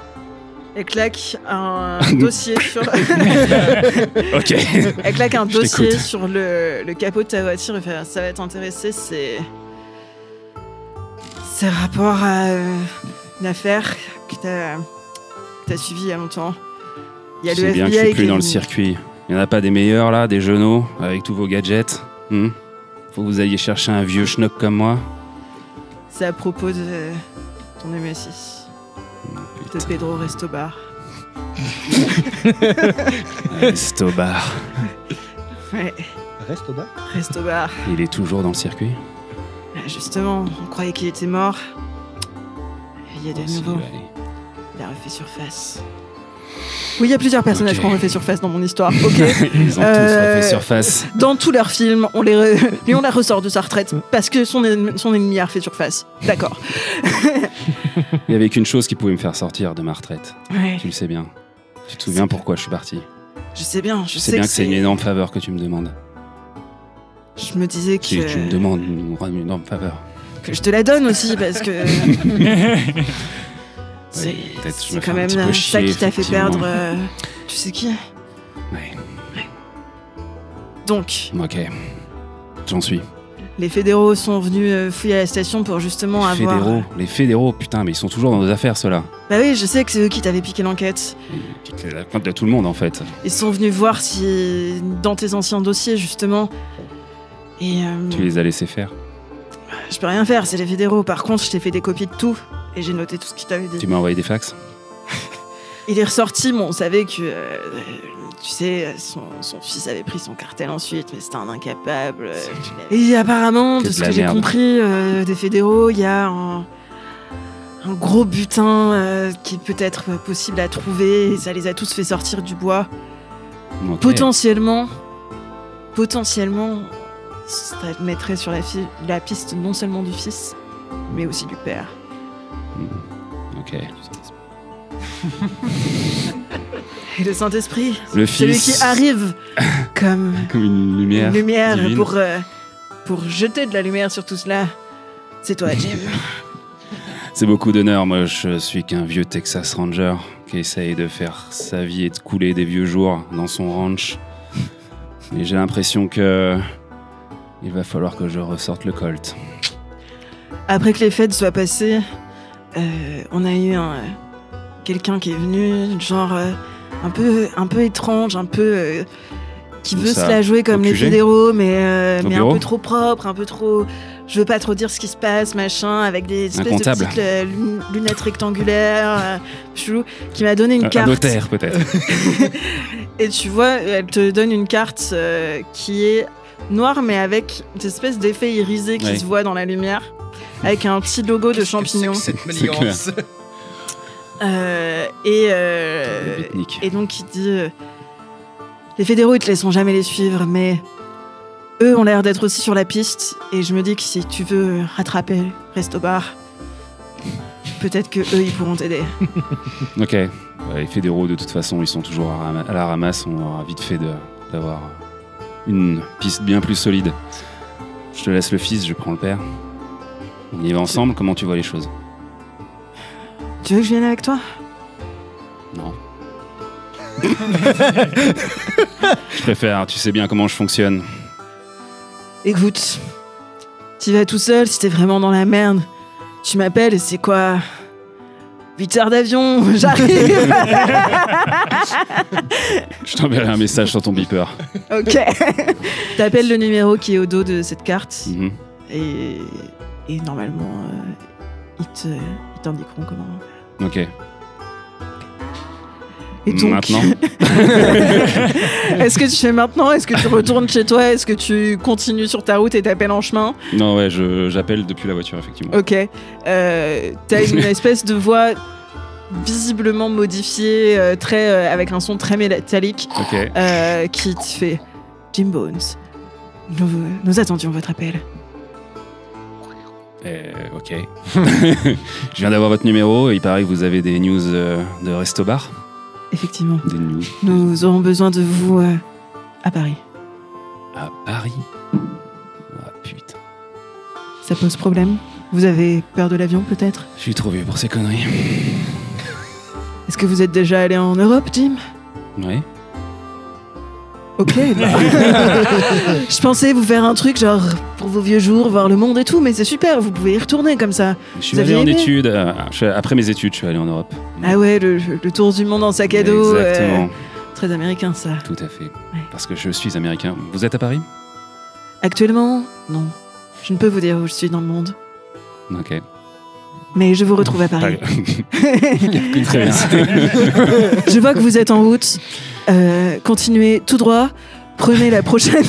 Elle claque un dossier sur. Ok. Elle claque un Je dossier t'écoute. sur le capot de ta voiture et fait, ça va t'intéresser, c'est rapport à une affaire que t'as suivie il y a longtemps. Il y a Je sais bien que je suis plus dans le circuit. Il n'y en a pas des meilleurs là, des genoux, avec tous vos gadgets. Faut que vous alliez chercher un vieux schnock comme moi. C'est à propos de ton MSI, de Pedro Restobar. Restobar. Ouais, Reste au bas. Restobar. Il est toujours dans le circuit? Justement, on croyait qu'il était mort. Il y a de Oh, si, nouveau. allez. Il a refait surface. Oui, il y a plusieurs personnages Ok. qui ont refait surface dans mon histoire, ok. Ils ont tous refait surface. Dans tous leurs films, Léon la ressort de sa retraite parce que son ennemi a refait surface. D'accord. Il n'y avait qu'une chose qui pouvait me faire sortir de ma retraite. Ouais. Tu le sais bien. Tu te souviens pourquoi je suis parti? Je sais bien, je Je sais sais bien que c'est une énorme faveur que tu me demandes. Je me disais Tu me que demandes une énorme faveur. je te la donne aussi parce que c'est Oui, peut-être je me c'est fais quand un même petit peu ça chier, qui t'a fait effectivement. perdre. Tu sais qui? Ouais. Donc, Ok. J'en suis. les fédéraux sont venus fouiller à la station pour justement avoir. Les fédéraux, putain, mais ils sont toujours dans nos affaires, ceux-là. Bah oui, je sais que c'est eux qui t'avaient piqué l'enquête. C'est la faute de tout le monde, en fait. Ils sont venus voir si dans tes anciens dossiers justement. Et Tu les as laissés faire. je peux rien faire, c'est les fédéraux. Par contre, je t'ai fait des copies de tout et j'ai noté tout ce qu'ils t'avaient dit. Tu m'as envoyé des fax? Il est ressorti, bon, on savait que, tu sais, son fils avait pris son cartel ensuite, mais c'était un incapable. Et apparemment, Que de de ce la que j'ai merde. compris des fédéraux, il y a un gros butin qui est peut-être possible à trouver. Et ça les a tous fait sortir du bois. Ok. Potentiellement, ça te mettrait sur la piste non seulement du fils, mais aussi du père. Ok. Et le Saint-Esprit, Le celui fils. qui arrive comme Comme une lumière. une lumière divine. pour jeter de la lumière sur tout cela. C'est toi, Jim. C'est beaucoup d'honneur. Moi, je suis qu'un vieux Texas Ranger qui essaye de faire sa vie et de couler des vieux jours dans son ranch. Et j'ai l'impression que il va falloir que je ressorte le Colt. Après que les fêtes soient passées, on a eu quelqu'un qui est venu, genre un peu étrange, un peu qui Où veut ça? se la jouer comme Au les QG? fédéraux, mais un bureau? peu trop propre, un peu trop. Je veux pas trop dire ce qui se passe, machin, avec des espèces de comptable. petites lunettes rectangulaires, chelou, qui m'a donné une Un carte. notaire, peut-être. Et tu vois, elle te donne une carte qui est noire, mais avec une espèce d'effet irisé qui Ouais. se voit dans la lumière, avec un petit logo de champignon. Cette C'est manigance. Ethnique. Et donc il dit les fédéraux ils te laisseront jamais les suivre, mais eux ont l'air d'être aussi sur la piste. Et je me dis que si tu veux rattraper Restobar, peut-être que eux ils pourront t'aider. Ok. Ouais, les fédéraux, de toute façon, ils sont toujours à la ramasse. On aura vite fait d'avoir une piste bien plus solide. Je te laisse le fils, je prends le père. On y va ensemble. Comment tu vois les choses? Tu veux que je vienne avec toi? Non. Je préfère, tu sais bien comment je fonctionne. Écoute, tu vas tout seul si t'es vraiment dans la merde. Tu m'appelles et c'est quoi? 8 heures d'avion, j'arrive. Je t'enverrai un message sur ton beeper. Ok. T'appelles le numéro qui est au dos de cette carte Mhm. et normalement ils t'indiqueront comment. Ok. Et donc, Maintenant, est-ce que tu fais maintenant? Est-ce que tu retournes chez toi? Est-ce que tu continues sur ta route et t'appelles en chemin? non, ouais, j'appelle depuis la voiture, effectivement. Ok. T'as une espèce de voix visiblement modifiée, avec un son très métallique, Ok. qui te fait Jim Bones. Nous attendions votre appel. Ok. Je viens d'avoir votre numéro. Il paraît que vous avez des news de resto-bar. Effectivement. Des news. Nous aurons besoin de vous à Paris. À Paris. Ah putain. Ça pose problème? Vous avez peur de l'avion, peut-être? Je suis trop vieux pour ces conneries. Est-ce que vous êtes déjà allé en Europe, Jim? Ouais. Ok. Je pensais vous faire un truc genre pour vos vieux jours, voir le monde et tout, mais c'est super, vous pouvez y retourner comme ça. Je suis Vous allé aviez en aimé études. Après mes études, je suis allé en Europe. Ah ouais, le tour du monde en sac à dos. Exactement. Très américain, ça. Tout à fait. Parce que je suis américain. Vous êtes à Paris? Actuellement, non. Je ne peux vous dire où je suis dans le monde. Ok. Mais je vous retrouve à Paris. Très bien. Je vois que vous êtes en route. Continuez tout droit. Prenez la prochaine.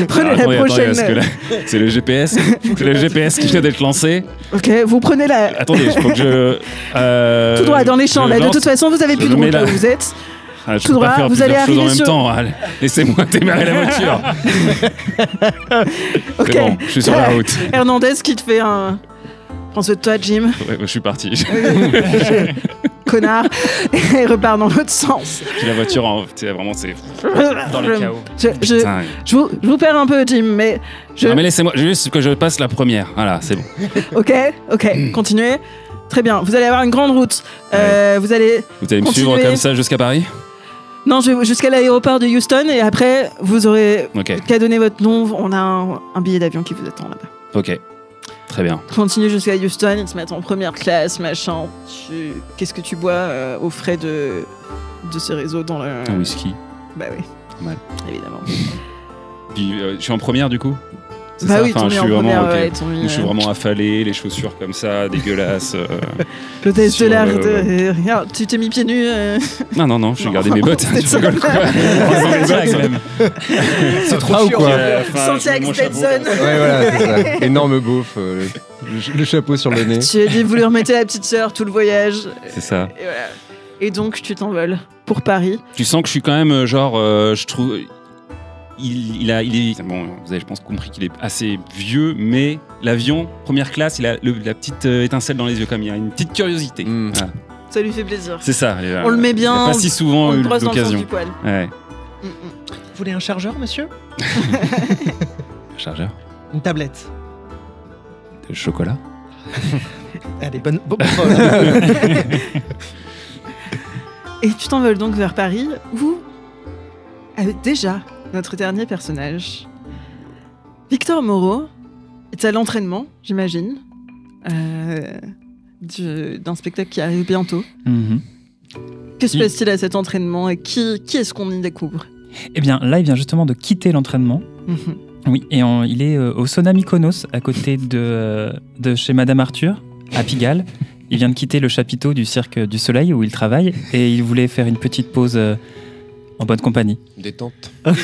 Prenez Alors, la prochaine. parce que là, c'est le GPS. C'est le GPS qui vient d'être lancé. Ok, vous prenez la. Attendez, il faut que je. Tout droit dans les champs. je Là, de lance- toute façon, vous avez plus de je mets route là la- où vous êtes. Ah, je tout peux pas droit, faire vous allez plusieurs choses en arriver même sur- temps. Allez, laissez-moi démarrer la voiture. Ok. C'est bon, je suis sur la route. Hernandez qui te fait un. Prends soin de toi, Jim. Ouais, je suis parti. Connard. Et repart dans l'autre sens. Puis la voiture, tu sais, vraiment, c'est Dans le chaos. Putain. Je vous perds un peu, Jim, mais Non, mais laissez-moi juste que je passe la première. Voilà, c'est bon. Ok, continuez. Très bien, vous allez avoir une grande route. Vous allez... Vous allez me Continuez. suivre comme ça jusqu'à Paris? Non, je vais jusqu'à l'aéroport de Houston et après, vous aurez Ok, qu'à donner votre nom. On a un billet d'avion qui vous attend là-bas. ok. Très bien. Continue jusqu'à Houston, ils te mettent en première classe, machin. Qu'est-ce que tu bois aux frais de ces réseaux dans le... Un whisky. Bah oui, Mal. évidemment. Puis, je suis en première du coup? C'est Bah ça. oui, Enfin, ton je mis suis en vraiment. première, Ok. ouais, ton mis, Je suis vraiment affalé, les chaussures comme ça, dégueulasses. L'hôtesse de sur l'air, le- regarde, tu t'es mis pieds nus. Non, j'ai Non. gardé mes bottes. C'est Tu ça. rigoles quoi? C'est trop ou quoi? Santiago Stetson. Ouais, voilà, c'est ça. Énorme beauf, le chapeau sur le nez. Tu as dit, vous lui remettez la petite sœur tout le voyage. C'est ça. Et voilà. Et donc, tu t'envoles pour Paris. Tu sens que je suis quand même genre, je trouve, il est, bon, vous avez je pense compris qu'il est assez vieux, mais l'avion première classe, il a la petite étincelle dans les yeux comme il y a une petite curiosité. Mm. Voilà. Ça lui fait plaisir. C'est ça. On le met bien, Il n'y a pas si souvent On le eu brosse dans le sens l'occasion. du poil. Ouais. Mm. Vous voulez un chargeur, monsieur? Chargeur Une tablette. de chocolat. Allez, bonne. Et tu t'envoles donc vers Paris, où déjà notre dernier personnage, Victor Moreau, est à l'entraînement, j'imagine, d'un spectacle qui arrive bientôt. Mhm. Que se Il- passe-t-il à cet entraînement et qui est-ce qu'on y découvre? Eh bien, là, il vient justement de quitter l'entraînement. Mhm. Oui, et il est au Sauna Mykonos, à côté de chez Madame Arthur, à Pigalle. Il vient de quitter le chapiteau du Cirque du Soleil où il travaille et il voulait faire une petite pause en bonne compagnie. Détente. Moi,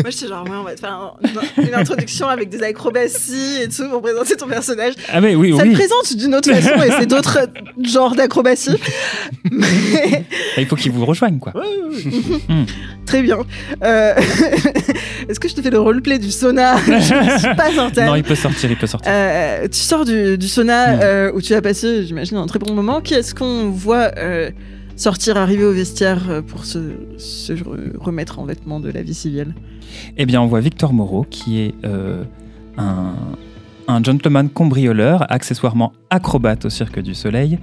j'étais genre, ouais, on va te faire une introduction avec des acrobaties et tout pour présenter ton personnage. Ah mais oui, Ça oui. le présente d'une autre façon et c'est d'autres genres d'acrobaties. Mais Il faut qu'il vous rejoigne, quoi. très bien. Est-ce que je te fais le roleplay du sauna? Je suis pas certaine. Non, il peut sortir. Tu sors du sauna où tu as passé, j'imagine, un très bon moment. Qui est-ce qu'on voit sortir, arriver au vestiaire pour se remettre en vêtements de la vie civile? Eh bien, on voit Victor Moreau, qui est un gentleman cambrioleur, accessoirement acrobate au Cirque du Soleil.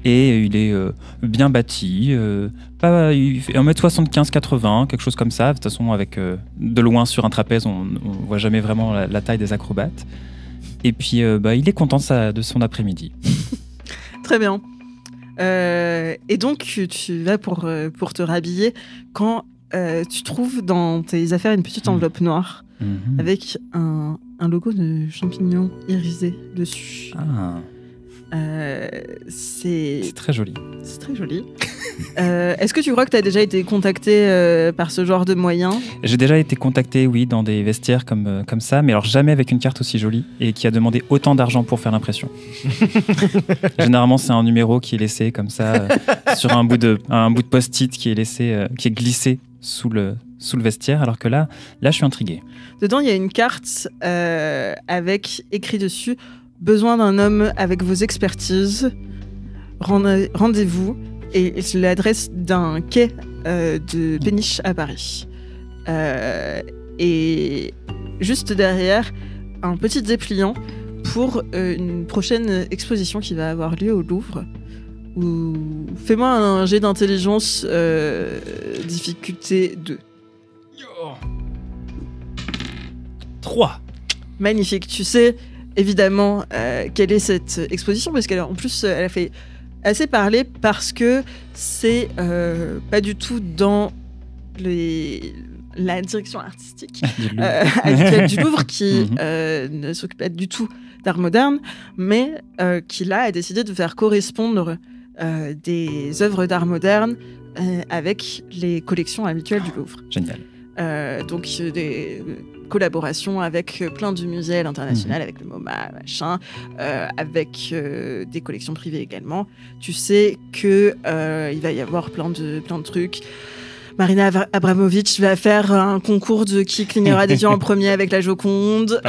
Et il est bien bâti, il fait 1m75-80, quelque chose comme ça. De toute façon, avec de loin sur un trapèze, on ne voit jamais vraiment la taille des acrobates. Et puis, il est content de son après-midi. Très bien. Et donc, tu vas pour te rhabiller quand tu trouves dans tes affaires une petite enveloppe noire Mhm. avec un logo de champignon irisé dessus. Ah, C'est c'est très joli. très joli. Est-ce que tu crois que tu as déjà été contacté par ce genre de moyens? J'ai déjà été contacté, oui, dans des vestiaires comme ça, mais alors jamais avec une carte aussi jolie et qui a demandé autant d'argent pour faire l'impression. Généralement, c'est un numéro qui est laissé comme ça sur un bout de post-it qui est glissé sous le vestiaire, alors que là, je suis intrigué. Dedans, il y a une carte avec écrit dessus besoin d'un homme avec vos expertises. Rendez-vous. Et c'est l'adresse d'un quai de péniche à Paris. Et juste derrière, un petit dépliant pour une prochaine exposition qui va avoir lieu au Louvre. Fais-moi un jet d'intelligence difficulté 2. 3. Magnifique. Tu sais évidemment quelle est cette exposition parce qu'en plus elle a fait assez parler parce que c'est pas du tout dans la direction artistique habituelle du Louvre qui ne s'occupe pas du tout d'art moderne, mais qui là a décidé de faire correspondre des œuvres d'art moderne avec les collections habituelles du Louvre. Génial. Donc des collaborations avec plein de musées à l'international, avec le MoMA, machin, avec des collections privées également. Tu sais que il va y avoir plein de trucs. Marina Abramovic va faire un concours de qui clignera des yeux en premier avec la Joconde.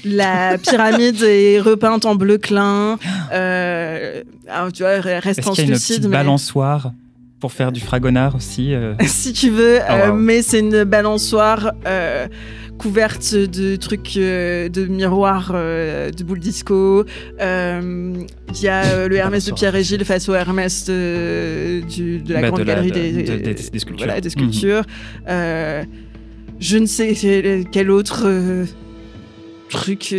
La pyramide est repeinte en bleu clin. Alors, tu vois, reste Est-ce en qu'il y a une suicide. petite balançoire pour faire du fragonard aussi Si tu veux, wow. Mais c'est une balançoire couverte de trucs, de miroirs, de boules disco. Il y a le Hermès de Pierre et Gilles face au Hermès de la grande galerie des sculptures. Voilà, des sculptures. Je ne sais quel autre truc.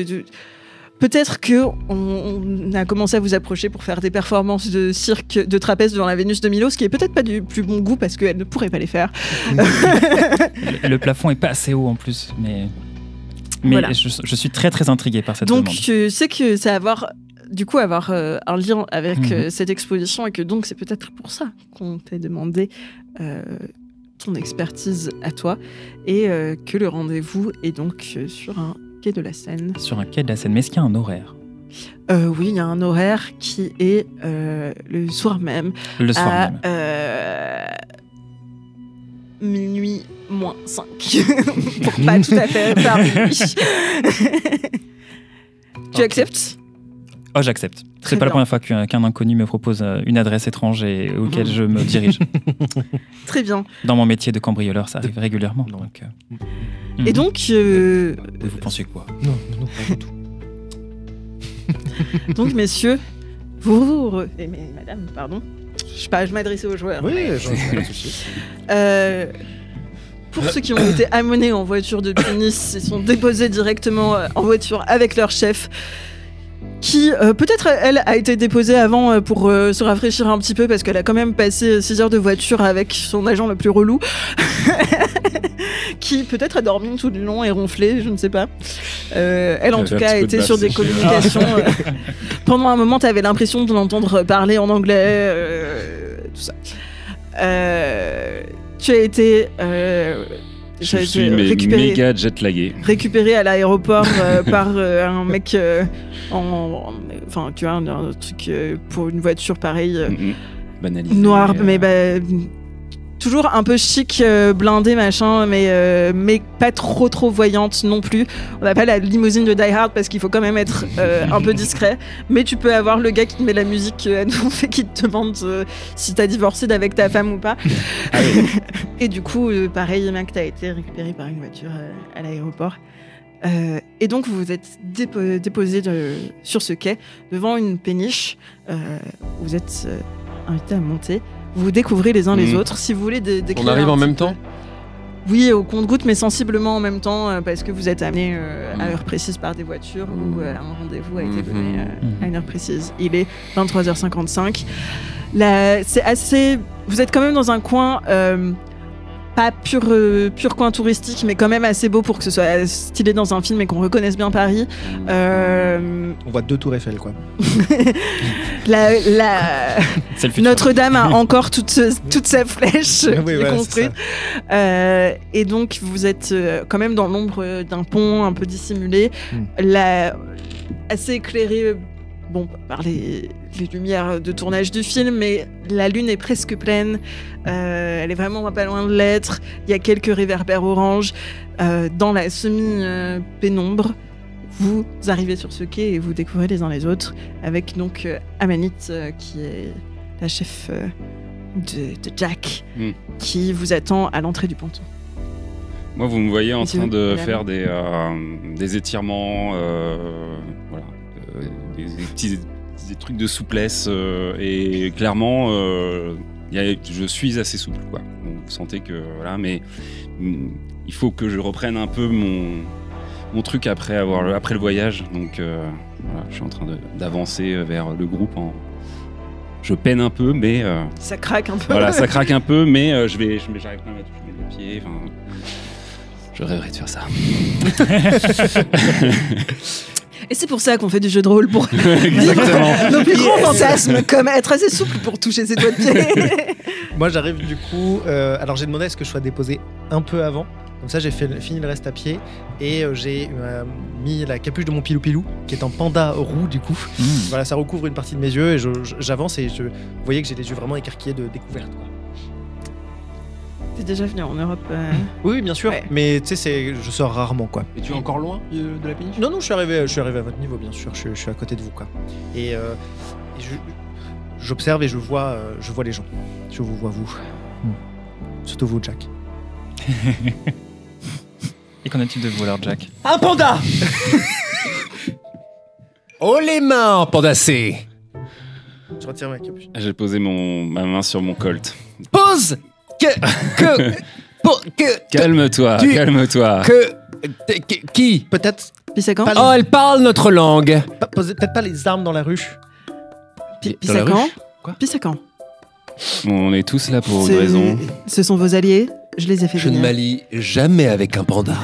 Peut-être qu'on a commencé à vous approcher pour faire des performances de cirque, de trapèze devant la Vénus de Milo, ce qui est peut-être pas du plus bon goût parce qu'elle ne pourrait pas les faire. Le plafond est pas assez haut en plus, mais Voilà. je suis très très intrigué par cette demande. Donc je sais que ça va avoir un lien avec cette exposition et que donc c'est peut-être pour ça qu'on t'a demandé ton expertise à toi et que le rendez-vous est donc sur un quai de la Seine. Sur un quai de la Seine, mais est-ce qu'il y a un horaire ? Oui, il y a un horaire qui est le soir même. Le soir même. Minuit moins 5. Pour pas tout à fait faire minuit. Tu acceptes ? Oh, j'accepte. Très C'est pas la bien. première fois qu'un inconnu me propose une adresse étrange et auquel je me dirige. Très bien. Dans mon métier de cambrioleur, ça arrive régulièrement. Donc, Et donc, vous pensez quoi ? Non, pas du tout. donc messieurs, mais madame, pardon. Je m'adressais aux joueurs. Oui, mais- pas de souci. Pour ceux qui ont été amenés en voiture depuis Nice, ils sont déposés directement en voiture avec leur chef, qui peut-être elle a été déposée avant pour se rafraîchir un petit peu parce qu'elle a quand même passé 6 heures de voiture avec son agent le plus relou, qui peut-être a dormi tout le long et ronflé, je ne sais pas. Elle en tout cas a été sur des communications. Pendant un moment, tu avais l'impression de l'entendre parler en anglais, tout ça. Tu as été Je suis méga jet-lagué. récupéré à l'aéroport par un mec enfin tu vois un truc pour une voiture pareille Banalisé. noire mais toujours un peu chic, blindée machin, mais pas trop voyante non plus. On n'a pas la limousine de Die Hard parce qu'il faut quand même être un peu discret, mais tu peux avoir le gars qui te met la musique à nous et qui te demande si t'as divorcé d'avec ta femme ou pas. Et du coup pareil mec, t'as été récupéré par une voiture à l'aéroport. Et donc vous vous êtes déposé sur ce quai devant une péniche. Vous êtes invité à monter. Vous découvrez les uns les autres. Si vous voulez décrire On arrive un en petit même peu. temps ? Oui, au compte-gouttes, mais sensiblement en même temps, parce que vous êtes amenés à heure précise par des voitures où un rendez-vous a été donné à une heure précise. Il est 23h55. Là, c'est assez... Vous êtes quand même dans un coin... pas pur coin touristique, mais quand même assez beau pour que ce soit stylé dans un film et qu'on reconnaisse bien Paris. On voit 2 tours Eiffel, quoi. c'est le futur. Notre-Dame a encore toute sa flèche Oui, voilà, construite. Et donc, vous êtes quand même dans l'ombre d'un pont un peu dissimulé, assez éclairé par les lumières de tournage du film, mais la lune est presque pleine. Elle est vraiment pas loin de l'être. Il y a quelques réverbères orange dans la semi-pénombre. Vous arrivez sur ce quai et vous découvrez les uns les autres avec donc Amanit qui est la chef de Jack qui vous attend à l'entrée du ponton. Moi, vous me voyez en Monsieur, train de madame. faire des étirements, voilà, des trucs de souplesse et clairement, je suis assez souple, quoi. Bon, vous sentez que voilà, mais il faut que je reprenne un peu mon truc après le voyage. Donc voilà, je suis en train d'avancer vers le groupe. Je peine un peu, mais Ça craque un peu. voilà, ça craque un peu, mais j'arrive quand même à toucher les pieds. Enfin, je rêverais de faire ça. Et c'est pour ça qu'on fait du jeu de rôle pour Exactement. nos plus grands fantasmes, comme être assez souple pour toucher ses doigts de pied. Moi, j'arrive du coup. Alors, j'ai demandé à ce que je sois déposé un peu avant. Comme ça, j'ai fini le reste à pied et j'ai mis la capuche de mon pilou-pilou, qui est en panda roux du coup. Voilà, ça recouvre une partie de mes yeux et j'avance et vous voyez que j'ai les yeux vraiment écarquillés de découverte, quoi. T'es déjà venu en Europe Oui, bien sûr. Ouais. Mais tu sais, je sors rarement, quoi. Et tu es encore loin de la péninsule? Non, je suis arrivé à votre niveau, bien sûr. Je suis à côté de vous, quoi. Et j'observe et je vois les gens. Je vous vois, vous. Surtout vous, Jack. Et qu'en est-il de vous alors, Jack? Un panda. Oh les mains, pandacées. Je retire ma capuche. J'ai posé ma main sur mon colt. Pose. Calme-toi, Tu- calme-toi. Qui? Peut-être Pissacan Pas Oh, elle parle notre langue. poser peut-être pas les armes dans la rue. Dans la Pissacan ruche Quoi? Pissacan. On est tous là pour C'est- une raison. Ce sont vos alliés, je les ai fait Je ne venir. m'allie jamais avec un panda.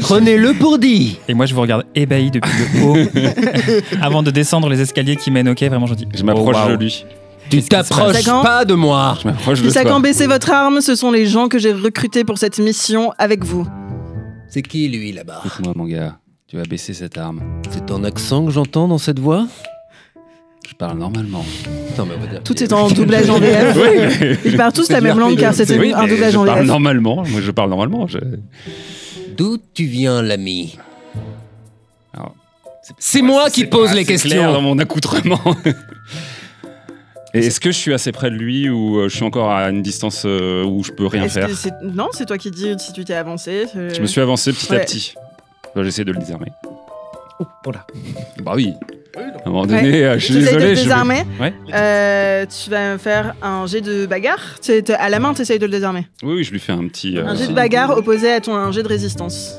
Prenez-le pour dit. Et moi, je vous regarde ébahi depuis le haut. Avant de descendre les escaliers qui mènent au quai, vraiment, je dis. Je m'approche oh, de waouh. lui. Tu Qu'est-ce qui se passe? t'approches Pissacan pas de moi. Je m'approche de Pissacan, toi. baissez votre arme, ce sont les gens que j'ai recrutés pour cette mission avec vous. C'est qui lui là-bas? Écoute-moi, mon gars. Tu vas baisser cette arme. C'est ton accent que j'entends dans cette voix? Je parle normalement. Non, mais on va dire Tout qu'il est en doublage en VF. Ils parlent tous la même langue car c'est Oui, un mais doublage je en parle VF. normalement. Moi, je parle normalement. D'où tu viens, l'ami? Alors, C'est moi qui c'est pose pas les assez questions. clair dans mon accoutrement. Et est-ce que je suis assez près de lui ou je suis encore à une distance où je peux rien Est-ce faire? que non, c'est toi qui dis si tu t'es avancé. Je me suis avancé petit à Ouais. petit. Enfin, j'essaie de le désarmer. Oh là. Bah oui. À un moment donné, je suis Tu essayes de désolé. le désarmer. Ouais. Tu vas faire un jet de bagarre. À la main, tu essayes de le désarmer. Oui, je lui fais un petit. Un jet de bagarre opposé à un jet de résistance.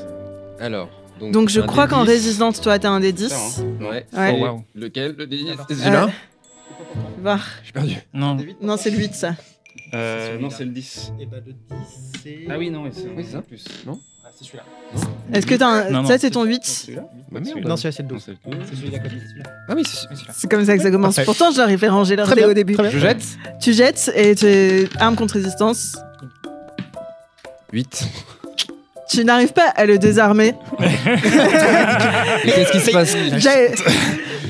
Alors. Donc je un crois des qu'en 10. résistance, toi, t'as un des 10. Ça, Ouais. Ouais. Oh, waouh. Lequel? Le 10? C'est Euh, celui-là? Voir. Je suis perdu. Non. Non, c'est le 8, ça. non, c'est le 10. Et bah, le 10, c'est. Ah oui, non, c'est Oui, c'est ça. plus. Non? Ah, c'est celui-là. Est-ce que t'as un. Non, non, Ça, c'est ton 8. Celui-là Bah merde. Non, celui-là, c'est le 12. Non, C'est celui d'à côté, celui-là. Ah oui, c'est C'est comme ça que ça commence. Parfait. Pourtant, je leur ai fait ranger leur Très dé bien, au début. très bien. Je jette. Tu jettes et tu arme contre résistance. 8. Tu n'arrives pas à le désarmer. Et qu'est-ce qui se passe?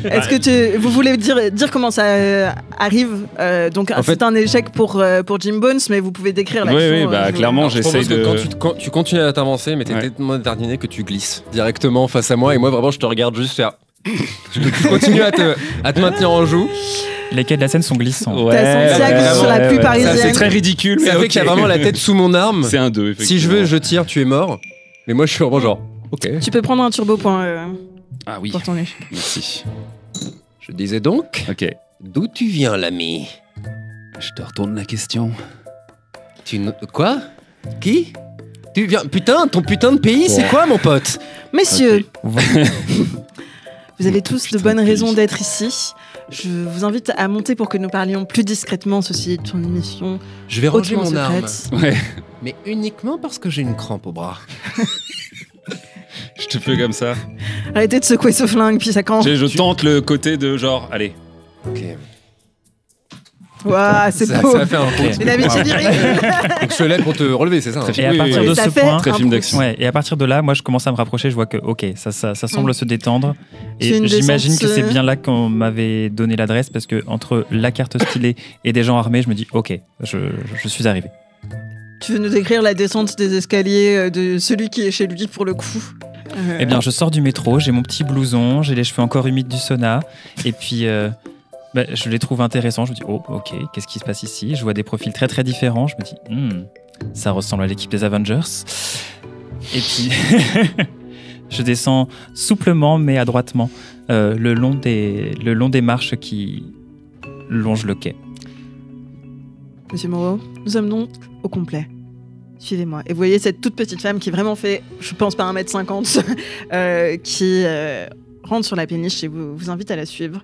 Est-ce que vous voulez dire comment ça arrive donc En c'est fait- un échec pour Jim Bones, mais vous pouvez décrire Oui, l'action. oui, bah je- clairement, Alors, je j'essaye propose de. que quand tu continues à t'avancer, mais t'es Ouais. tellement déterminé que tu glisses directement face à moi, et moi vraiment je te regarde juste faire. Je continue à te maintenir en joue. Les quais de la Seine sont glissants. T'as senti la glisse sur la pluie parisienne. C'est très ridicule, mais Ça fait ok. qu'il y a vraiment la tête sous mon arme. C'est un 2, Si je veux, je tire, tu es mort. Mais moi je suis vraiment genre. Ok. Tu peux prendre un turbo point Ah oui, pour ton échec. merci. Je disais donc, Ok. d'où tu viens, l'ami? Je te retourne la question. Quoi? Qui? Tu viens. Putain, ton putain de pays, c'est quoi, mon pote? Messieurs, Ok. vous avez tous de Putain de bonnes pays. raisons d'être ici. Je vous invite à monter pour que nous parlions plus discrètement. Ceci est une émission Je vais ranger hautement mon arme. secrète. Ouais, Mais uniquement parce que j'ai une crampe au bras. je te fais comme ça. Arrêtez de secouer ce flingue, puis ça quand. Je tente le côté de genre, allez. Ok. Ouah, c'est Ça beau. va faire un Ok. Une amitié virile. Donc je l'aide pour te relever, c'est ça? hein Et à Oui, partir oui, de oui. Ça ce fait point, Très un film pro- d'action. ouais, et à partir de là, moi, je commence à me rapprocher. Je vois que, ok, ça semble se détendre. C'est Et une j'imagine descente, que c'est bien là qu'on m'avait donné l'adresse parce que entre la carte stylée et des gens armés, je me dis, ok, je suis arrivé. Tu veux nous décrire la descente des escaliers de celui qui est chez lui pour le coup? Eh bien, je sors du métro, j'ai mon petit blouson, j'ai les cheveux encore humides du sauna, et puis je les trouve intéressants. Je me dis, oh, ok, qu'est-ce qui se passe ici? Je vois des profils très très différents. Je me dis, ça ressemble à l'équipe des Avengers. Et puis, je descends souplement mais adroitement le long des marches qui longent le quai. Monsieur Moreau, nous sommes donc au complet. Suivez-moi. Et vous voyez cette toute petite femme qui vraiment fait, je pense pas 1m50, qui rentre sur la péniche et vous invite à la suivre.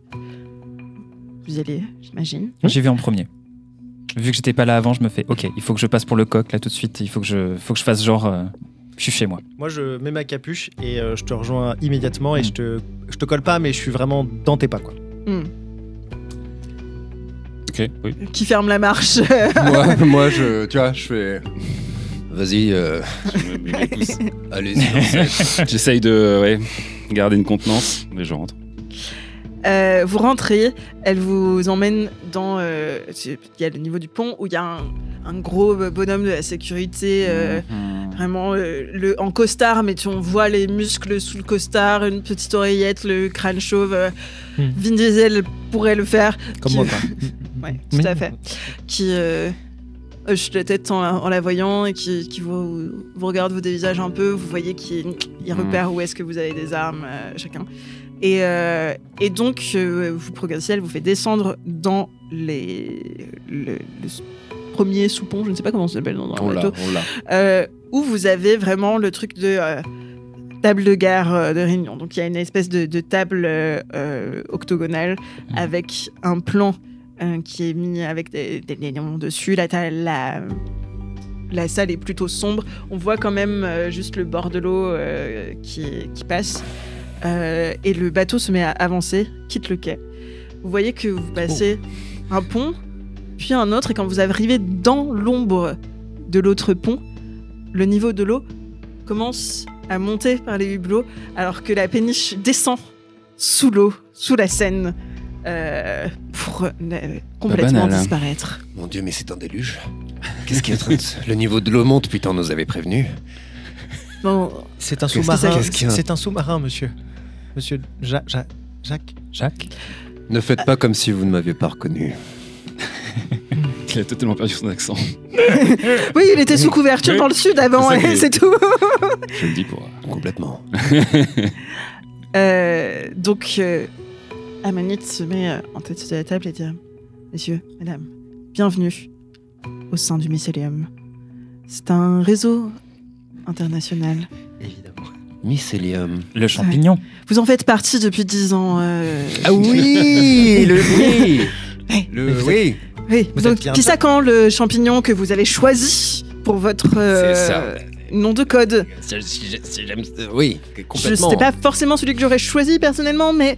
Vous y allez, j'imagine. J'y vais en premier. Vu que j'étais pas là avant, je me fais, ok, il faut que je passe pour le coq là tout de suite. Il faut que je fasse genre, je suis chez moi. Moi, je mets ma capuche et je te rejoins immédiatement et je te colle pas, mais je suis vraiment dans tes pas, quoi. Ok, oui. Qui ferme la marche. moi, je fais. Vas-y, Je mets les pouces. allez-y. lancez. J'essaye de garder une contenance, mais je rentre. Vous rentrez, elle vous emmène dans... il y a le niveau du pont où il y a un gros bonhomme de la sécurité, vraiment en costard, mais on voit les muscles sous le costard, une petite oreillette, le crâne chauve. Vin Diesel pourrait le faire. Comme moi, quoi. Ouais, tout à fait. Qui hoche la tête en la voyant et qui vous regarde, vous dévisage un peu. Vous voyez qu'il repère où est-ce que vous avez des armes, chacun. Et donc, vous progressez, elle vous fait descendre dans le premier sous-pont, je ne sais pas comment ça s'appelle dans On le l'a, bateau, on l'a. où vous avez vraiment le truc de table de gare de réunion. Donc, il y a une espèce de table octogonale avec un plan qui est mis avec des néons dessus. La salle est plutôt sombre. On voit quand même juste le bord de l'eau qui passe. Et le bateau se met à avancer, quitte le quai. Vous voyez que vous passez un pont, puis un autre, et quand vous arrivez dans l'ombre de l'autre pont, le niveau de l'eau commence à monter par les hublots, alors que la péniche descend sous l'eau, sous la Seine, pour complètement banal, hein. disparaître. Mon Dieu, mais c'est un déluge. Qu'est-ce qui est en train de... Le niveau de l'eau monte, putain, on nous avait prévenus. Bon, C'est un Qu'est-ce sous-marin. qu'est-ce qu'il y a C'est un sous-marin, monsieur. Monsieur Jacques. Jacques? Ne faites pas comme si vous ne m'aviez pas reconnu. Il a totalement perdu son accent. oui, il était sous couverture dans le sud avant, C'est ça qui est- c'est tout. Je le dis pour... Complètement. Donc, Amanit se met en tête de la table et dit « Messieurs, mesdames, bienvenue au sein du Mycélium. C'est un réseau international. Évidemment. Mycélium. Le champignon. Vous en faites partie depuis 10 ans. Ah oui, oui. Oui. Oui, Vous donc êtes bien Pissacan, le champignon que vous avez choisi pour votre C'est ça. nom de code. Oui, Je complètement. C'était pas forcément celui que j'aurais choisi personnellement, mais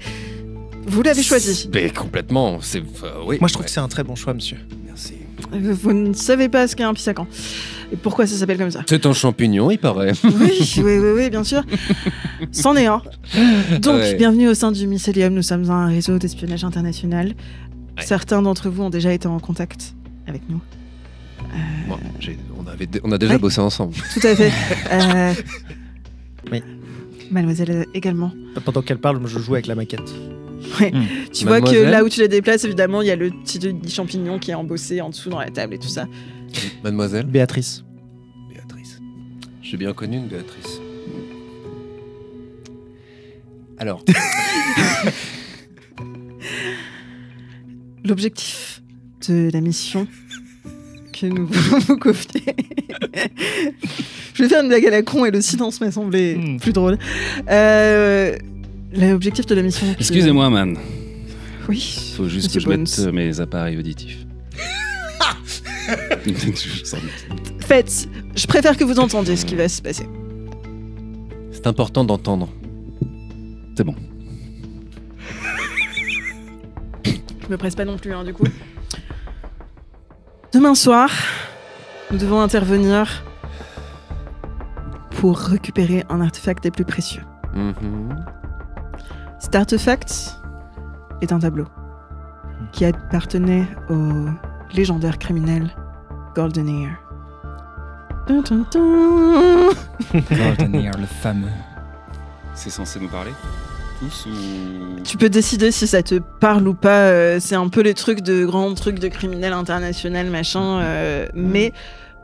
vous l'avez choisi. Mais complètement. C'est oui. Moi, je trouve que c'est un très bon choix, monsieur. Merci. Vous ne savez pas ce qu'est un Pissacan. Et pourquoi ça s'appelle comme ça? C'est un champignon, il paraît. Oui, bien sûr. C'en est un. Donc, Ouais. bienvenue au sein du Mycélium. Nous sommes un réseau d'espionnage international. Ouais. Certains d'entre vous ont déjà été en contact avec nous. Moi, on a déjà Ouais. bossé ensemble. Tout à fait. Oui. Mademoiselle également. Pendant qu'elle parle, moi, je joue avec la maquette. Tu vois que Mademoiselle là où tu les déplaces, évidemment, il y a le petit champignon qui est embossé en dessous dans la table et tout ça. Mademoiselle Béatrice. Béatrice. J'ai bien connu une Béatrice. Alors, L'objectif de la mission que nous voulons vous confier. Je vais faire une blague à la con et le silence m'a semblé plus drôle. L'objectif de la mission. que- Excusez-moi, man. Oui. Faut juste Monsieur que je mette Bones. mes appareils auditifs. Je sens- Faites. Je préfère que vous entendiez ce qui va se passer. c'est important d'entendre. C'est bon. Je me presse pas non plus, hein, du coup. Demain soir, nous devons intervenir pour récupérer un artefact des plus précieux. Mhm. Cet artefact est un tableau qui appartenait au légendaire criminel Golden Ear. Dun, dun, dun. Golden Ear, le fameux. C'est censé nous parler tous ou... Tu peux décider si ça te parle ou pas. C'est un peu les trucs de grands trucs de criminels international, machin. Mais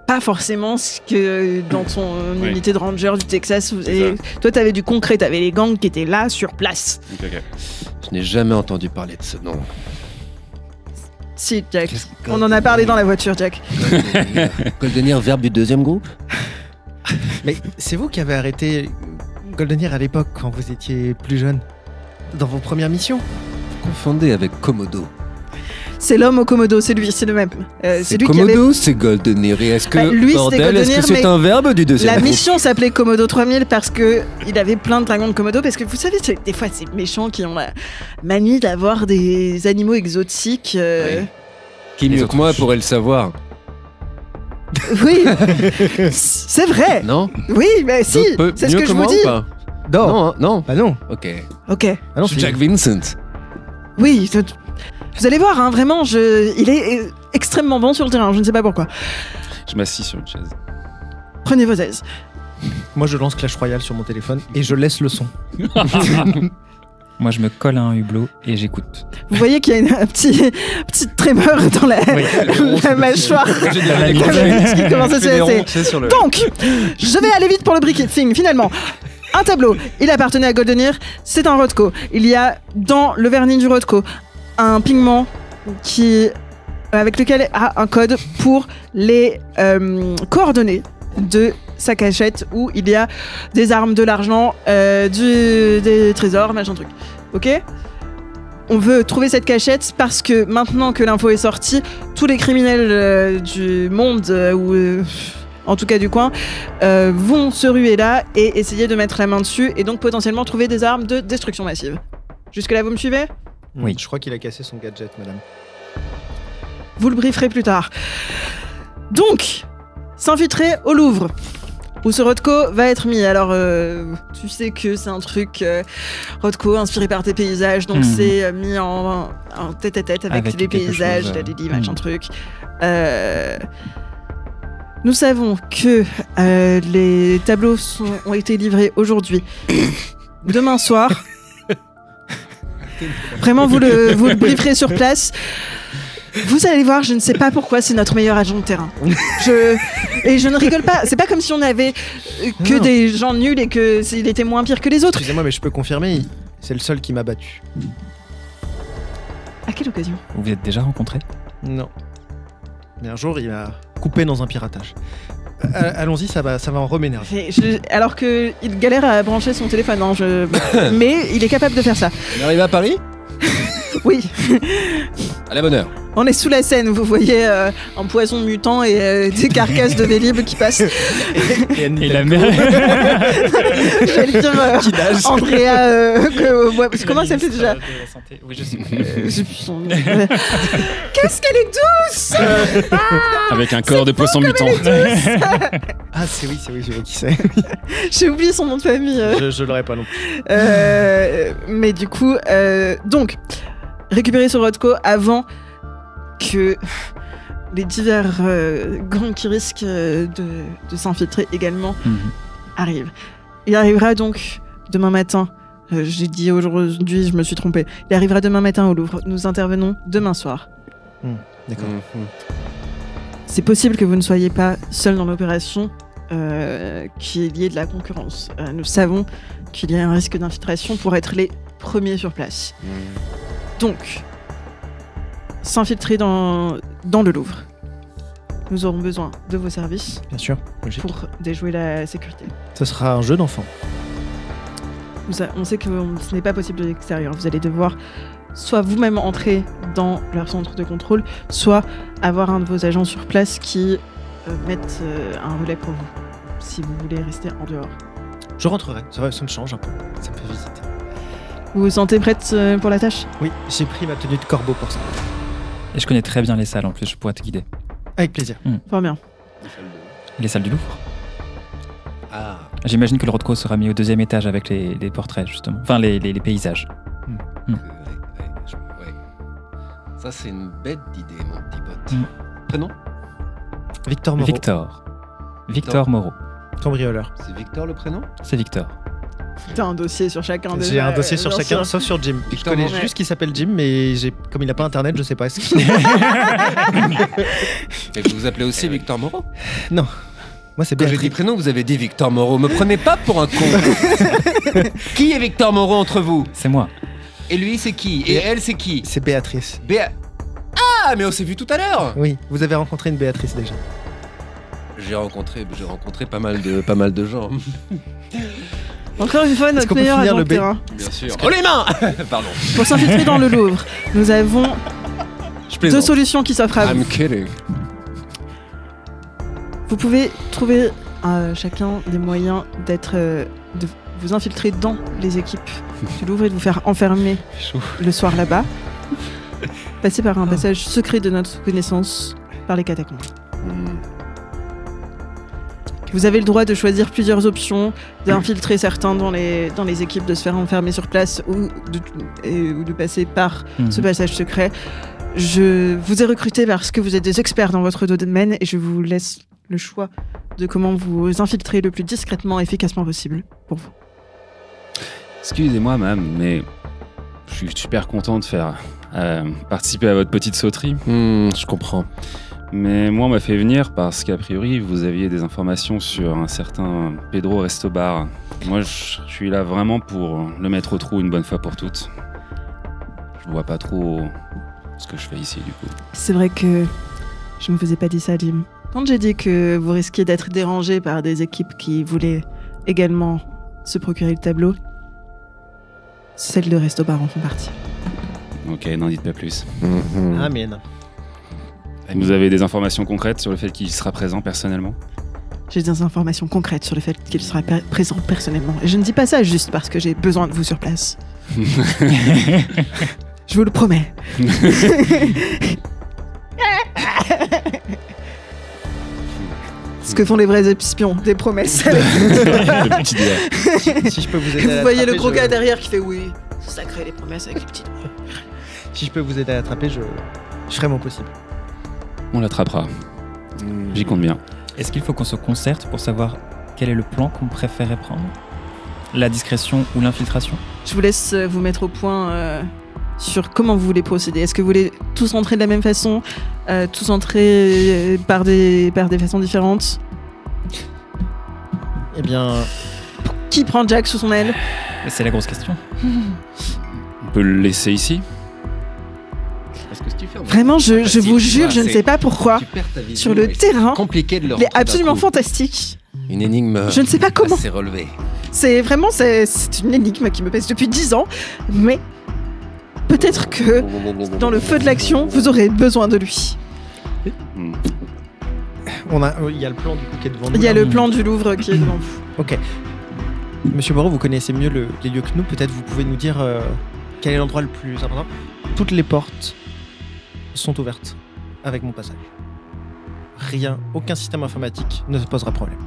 pas forcément ce que dans ton unité de ranger du Texas. Et toi, t'avais du concret. T'avais les gangs qui étaient là, sur place. Ok. Je n'ai jamais entendu parler de ce nom. Si, Jack. On en a parlé dans la voiture, Jack. Golden Ear, verbe du deuxième groupe. Mais c'est vous qui avez arrêté Golden Ear à l'époque, quand vous étiez plus jeune, dans vos premières missions. Confondé avec Komodo. C'est l'homme au Komodo, c'est lui, c'est le même. C'est lui Komodo qui avait... ou c'est Golden Ear? Et est-ce que, lui, c'était bordel, Golden est-ce que Ear, c'est mais un verbe du deuxième La groupe? mission s'appelait Komodo 3000 parce que il avait plein de dragons de Komodo. Parce que vous savez, des fois, c'est méchants qui ont la manie d'avoir des animaux exotiques. Oui. Qui mieux que moi pourrait le savoir? Oui, c'est vrai. Non? Oui, mais si, c'est ce que je vous dis. Non. Non, hein, non. Bah non. Ok. Ok. Ah non, Je suis Jack Vincent. Oui, vous allez voir, hein, vraiment, il est extrêmement bon sur le terrain. Je ne sais pas pourquoi. Je m'assis sur une chaise. Prenez vos aises. Moi, je lance Clash Royale sur mon téléphone et je laisse le son. Moi, je me colle à un hublot et j'écoute. Vous voyez qu'il y a une petite tremeur dans la mâchoire. Ce qui commence à se passer. Donc, je vais aller vite pour le briefing, finalement. Un tableau, il appartenait à Golden Ear, c'est un Rothko. Il y a dans le vernis du Rothko un pigment avec lequel a un code pour les coordonnées de sa cachette où il y a des armes, de l'argent, des trésors, machin truc. Ok ? On veut trouver cette cachette parce que maintenant que l'info est sortie, tous les criminels du monde ou en tout cas du coin vont se ruer là et essayer de mettre la main dessus et donc potentiellement trouver des armes de destruction massive. Jusque là, vous me suivez ? Oui. Je crois qu'il a cassé son gadget, madame. Vous le brieferez plus tard. Donc, s'infiltrer au Louvre, où ce Rothko va être mis. Alors, tu sais que c'est un truc Rothko inspiré par tes paysages, donc c'est mis en tête-à-tête avec les paysages, la Lily, machin truc. Nous savons que les tableaux ont été livrés aujourd'hui. Demain soir. Vraiment, vous le brieferez sur place. Vous allez voir, je ne sais pas pourquoi c'est notre meilleur agent de terrain. Et je ne rigole pas. C'est pas comme si on avait que des gens nuls et que s'il était moins pire que les autres. Excusez-moi, mais je peux confirmer, c'est le seul qui m'a battu. À quelle occasion ? Vous vous êtes déjà rencontrés ? Non. Mais un jour, il m'a coupé dans un piratage. Allons-y, ça va en reménerver. Alors qu'il galère à brancher son téléphone, hein, mais il est capable de faire ça. On arrive à Paris? Oui. À la bonne heure. On est sous la Seine, vous voyez un poisson mutant et des carcasses de Vélib qui passent. Et la mer. J'allais dire Andrea. Comment elle s'appelle déjà? Oui, je sais. Qu'est-ce qu'elle est douce! Avec un corps de poisson mutant. Ah, c'est oui, je vois qui c'est. J'ai oublié son nom de famille. Je l'aurais pas non plus. Mais du coup, donc, récupérer ce Rothko avant que les divers gangs qui risquent de s'infiltrer également arrivent. Il arrivera donc demain matin. J'ai dit aujourd'hui, je me suis trompé. Il arrivera demain matin au Louvre. Nous intervenons demain soir. D'accord. C'est possible que vous ne soyez pas seul dans l'opération, qu'il y ait de la concurrence. Nous savons qu'il y a un risque d'infiltration pour être les premiers sur place. Donc, s'infiltrer dans le Louvre. Nous aurons besoin de vos services Bien sûr, logique. pour déjouer la sécurité. Ce sera un jeu d'enfant. On sait que ce n'est pas possible de l'extérieur. Vous allez devoir soit vous-même entrer dans leur centre de contrôle, soit avoir un de vos agents sur place qui mette un relais pour vous, si vous voulez rester en dehors. Je rentrerai, ça me change un peu, ça me fait visiter. Vous vous sentez prête pour la tâche ? Oui, j'ai pris ma tenue de corbeau pour ça. Et je connais très bien les salles en plus, je pourrais te guider. Avec plaisir. Fort bien. Les salles du Louvre. Ah. J'imagine que le Rothko sera mis au 2e étage avec les portraits, justement. Enfin, les paysages. Ouais. Ça, c'est une bête d'idée, mon petit pote. Prénom? Victor Moreau. Victor Moreau. Cambrioleur. C'est Victor le prénom? C'est Victor. T'as un dossier sur chacun déjà. J'ai un dossier sur bien chacun, sûr. sauf sur Jim. Je Victor connais Moreau. juste qu'il s'appelle Jim, mais comme il n'a pas internet, je sais pas. Et vous vous appelez aussi Victor Moreau? Moi, c'est Quand j'ai Béatrice. dit prénom, vous avez dit Victor Moreau. Me prenez pas pour un con. Qui est Victor Moreau entre vous? C'est moi. Et lui, c'est qui? Et elle, c'est qui? C'est Béatrice. Ah, mais on s'est vu tout à l'heure. Oui, vous avez rencontré une Béatrice déjà. J'ai rencontré pas mal de gens. Encore une fois, Est-ce notre qu'on peut meilleur finir agent le de B terrain. Bien sûr. Oh les mains. Pardon. Pour s'infiltrer dans le Louvre, nous avons Je deux plaisante. solutions qui s'offrent à vous. I'm kidding. Vous pouvez trouver chacun des moyens de vous infiltrer dans les équipes du Louvre et de vous faire enfermer Chaud. le soir là-bas. Passer par un passage secret de notre connaissance par les catacombes. Vous avez le droit de choisir plusieurs options, d'infiltrer certains dans les équipes, de se faire enfermer sur place ou de passer par ce passage secret. Je vous ai recruté parce que vous êtes des experts dans votre domaine et je vous laisse le choix de comment vous infiltrer le plus discrètement et efficacement possible pour vous. Excusez-moi, madame, mais je suis super content de faire participer à votre petite sauterie. Je comprends. Mais moi, on m'a fait venir parce qu'a priori, vous aviez des informations sur un certain Pedro Restobar. Moi, je suis là vraiment pour le mettre au trou une bonne fois pour toutes. Je vois pas trop ce que je fais ici, du coup. C'est vrai que je ne vous ai pas dit ça, Jim. Quand j'ai dit que vous risquiez d'être dérangé par des équipes qui voulaient également se procurer le tableau, celles de Restobar en font partie. Ok, n'en dites pas plus. Amen. Vous avez des informations concrètes sur le fait qu'il sera présent personnellement? J'ai des informations concrètes sur le fait qu'il sera présent personnellement. Et je ne dis pas ça juste parce que j'ai besoin de vous sur place. Je vous le promets. Ce que font les vrais espions, des promesses. Le petit doigt. Si je peux vous aider Et à vous voyez le l'attraper, gros je- gars derrière qui fait oui. C'est sacré les promesses avec les petits doigts. Si je peux vous aider à l'attraper, je ferai mon possible. On l'attrapera. J'y compte bien. Est-ce qu'il faut qu'on se concerte pour savoir quel est le plan qu'on préférait prendre? La discrétion ou l'infiltration? Je vous laisse vous mettre au point sur comment vous voulez procéder. Est-ce que vous voulez tous entrer de la même façon, tous entrer par des façons différentes? Eh bien, Qui prend Jack sous son aile? C'est la grosse question. On peut le laisser ici? Parce que si tu fais Vraiment, je vous jure, je ne sais pas pourquoi. Tu perds ta vision Sur le et c'est terrain, compliqué de le il est rentrer d'un absolument coup. fantastique. Une énigme. Je ne sais pas comment. C'est relevé. C'est vraiment, c'est une énigme qui me pèse depuis 10 ans. Mais peut-être que dans le feu de l'action, vous aurez besoin de lui. Hmm. il y a le plan du coup qui est devant nous. Il y a là. le plan du Louvre qui est devant vous. Ok. Monsieur Moreau, vous connaissez mieux les lieux que nous. Peut-être vous pouvez nous dire quel est l'endroit le plus important. Toutes les portes sont ouvertes avec mon passage. Rien, aucun système informatique ne se posera problème.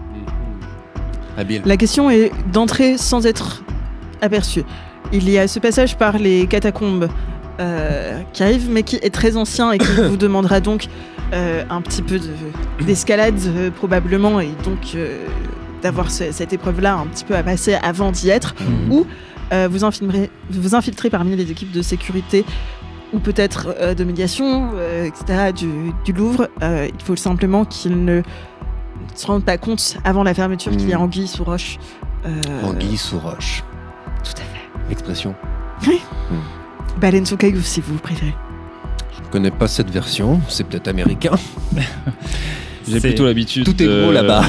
Habile. La question est d'entrer sans être aperçu. Il y a ce passage par les catacombes qui arrive, mais qui est très ancien et qui vous demandera donc un petit peu d'escalade probablement, et donc d'avoir cette épreuve-là un petit peu à passer avant d'y être, ou vous infiltrez parmi les équipes de sécurité ou peut-être de médiation, etc. du Louvre. Il faut simplement qu'ils ne se rendent pas compte avant la fermeture qu'il y a anguille sous roche. Anguille sous roche. Tout à fait. Expression. Baleine sous caillou, si vous préférez. Je connais pas cette version. C'est peut-être américain. J'ai C'est- plutôt l'habitude. Tout est gros là-bas.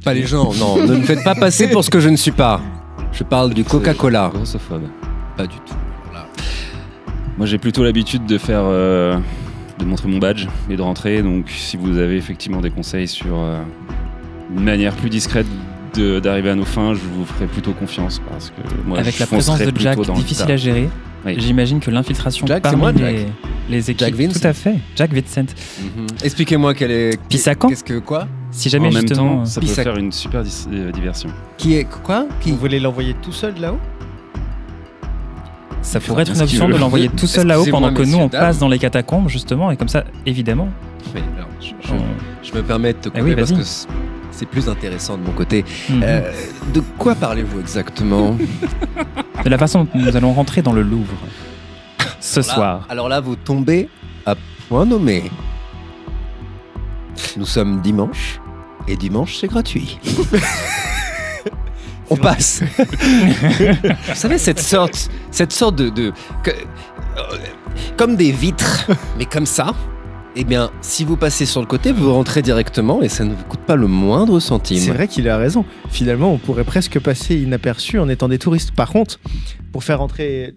Pas les gens. Non, ne me faites pas passer pour ce que je ne suis pas. Je parle du Coca-Cola. Grossophobe. Pas du tout. Voilà. Moi, j'ai plutôt l'habitude de faire, de montrer mon badge et de rentrer. Donc, si vous avez effectivement des conseils sur une manière plus discrète d'arriver à nos fins, je vous ferai plutôt confiance parce que moi, Avec je la présence foncerai de Jack plutôt dans le difficile tas. à gérer, Oui. j'imagine que l'infiltration Jack, c'est parmi moi, Jack. les équipes... Jack Vincent. Tout à fait, Jack Vincent. Expliquez-moi quelle est. Pissacan. Qu'est-ce que quoi? Si jamais En même justement... temps, ça peut Pissac. faire une super diversion. Qui est quoi? Qui? Vous voulez l'envoyer tout seul là-haut? Ça pourrait être faire une ce qu'il option de veut. l'envoyer tout seul là-haut Excusez-moi, pendant que nous on messieurs, passe dames. dans les catacombes justement, et comme ça évidemment Oui, alors, on- je me permets de te couper Ah oui, parce vas-y. que c'est plus intéressant de mon côté. De quoi parlez-vous exactement? De la façon dont nous allons rentrer dans le Louvre ce soir. Alors là, vous tombez à point nommé. Nous sommes dimanche, et dimanche, c'est gratuit. On passe. Vous savez, cette sorte comme des vitres, mais comme ça. Eh bien, si vous passez sur le côté, vous rentrez directement et ça ne vous coûte pas le moindre centime. C'est vrai qu'il a raison. Finalement, on pourrait presque passer inaperçu en étant des touristes. Par contre, pour faire entrer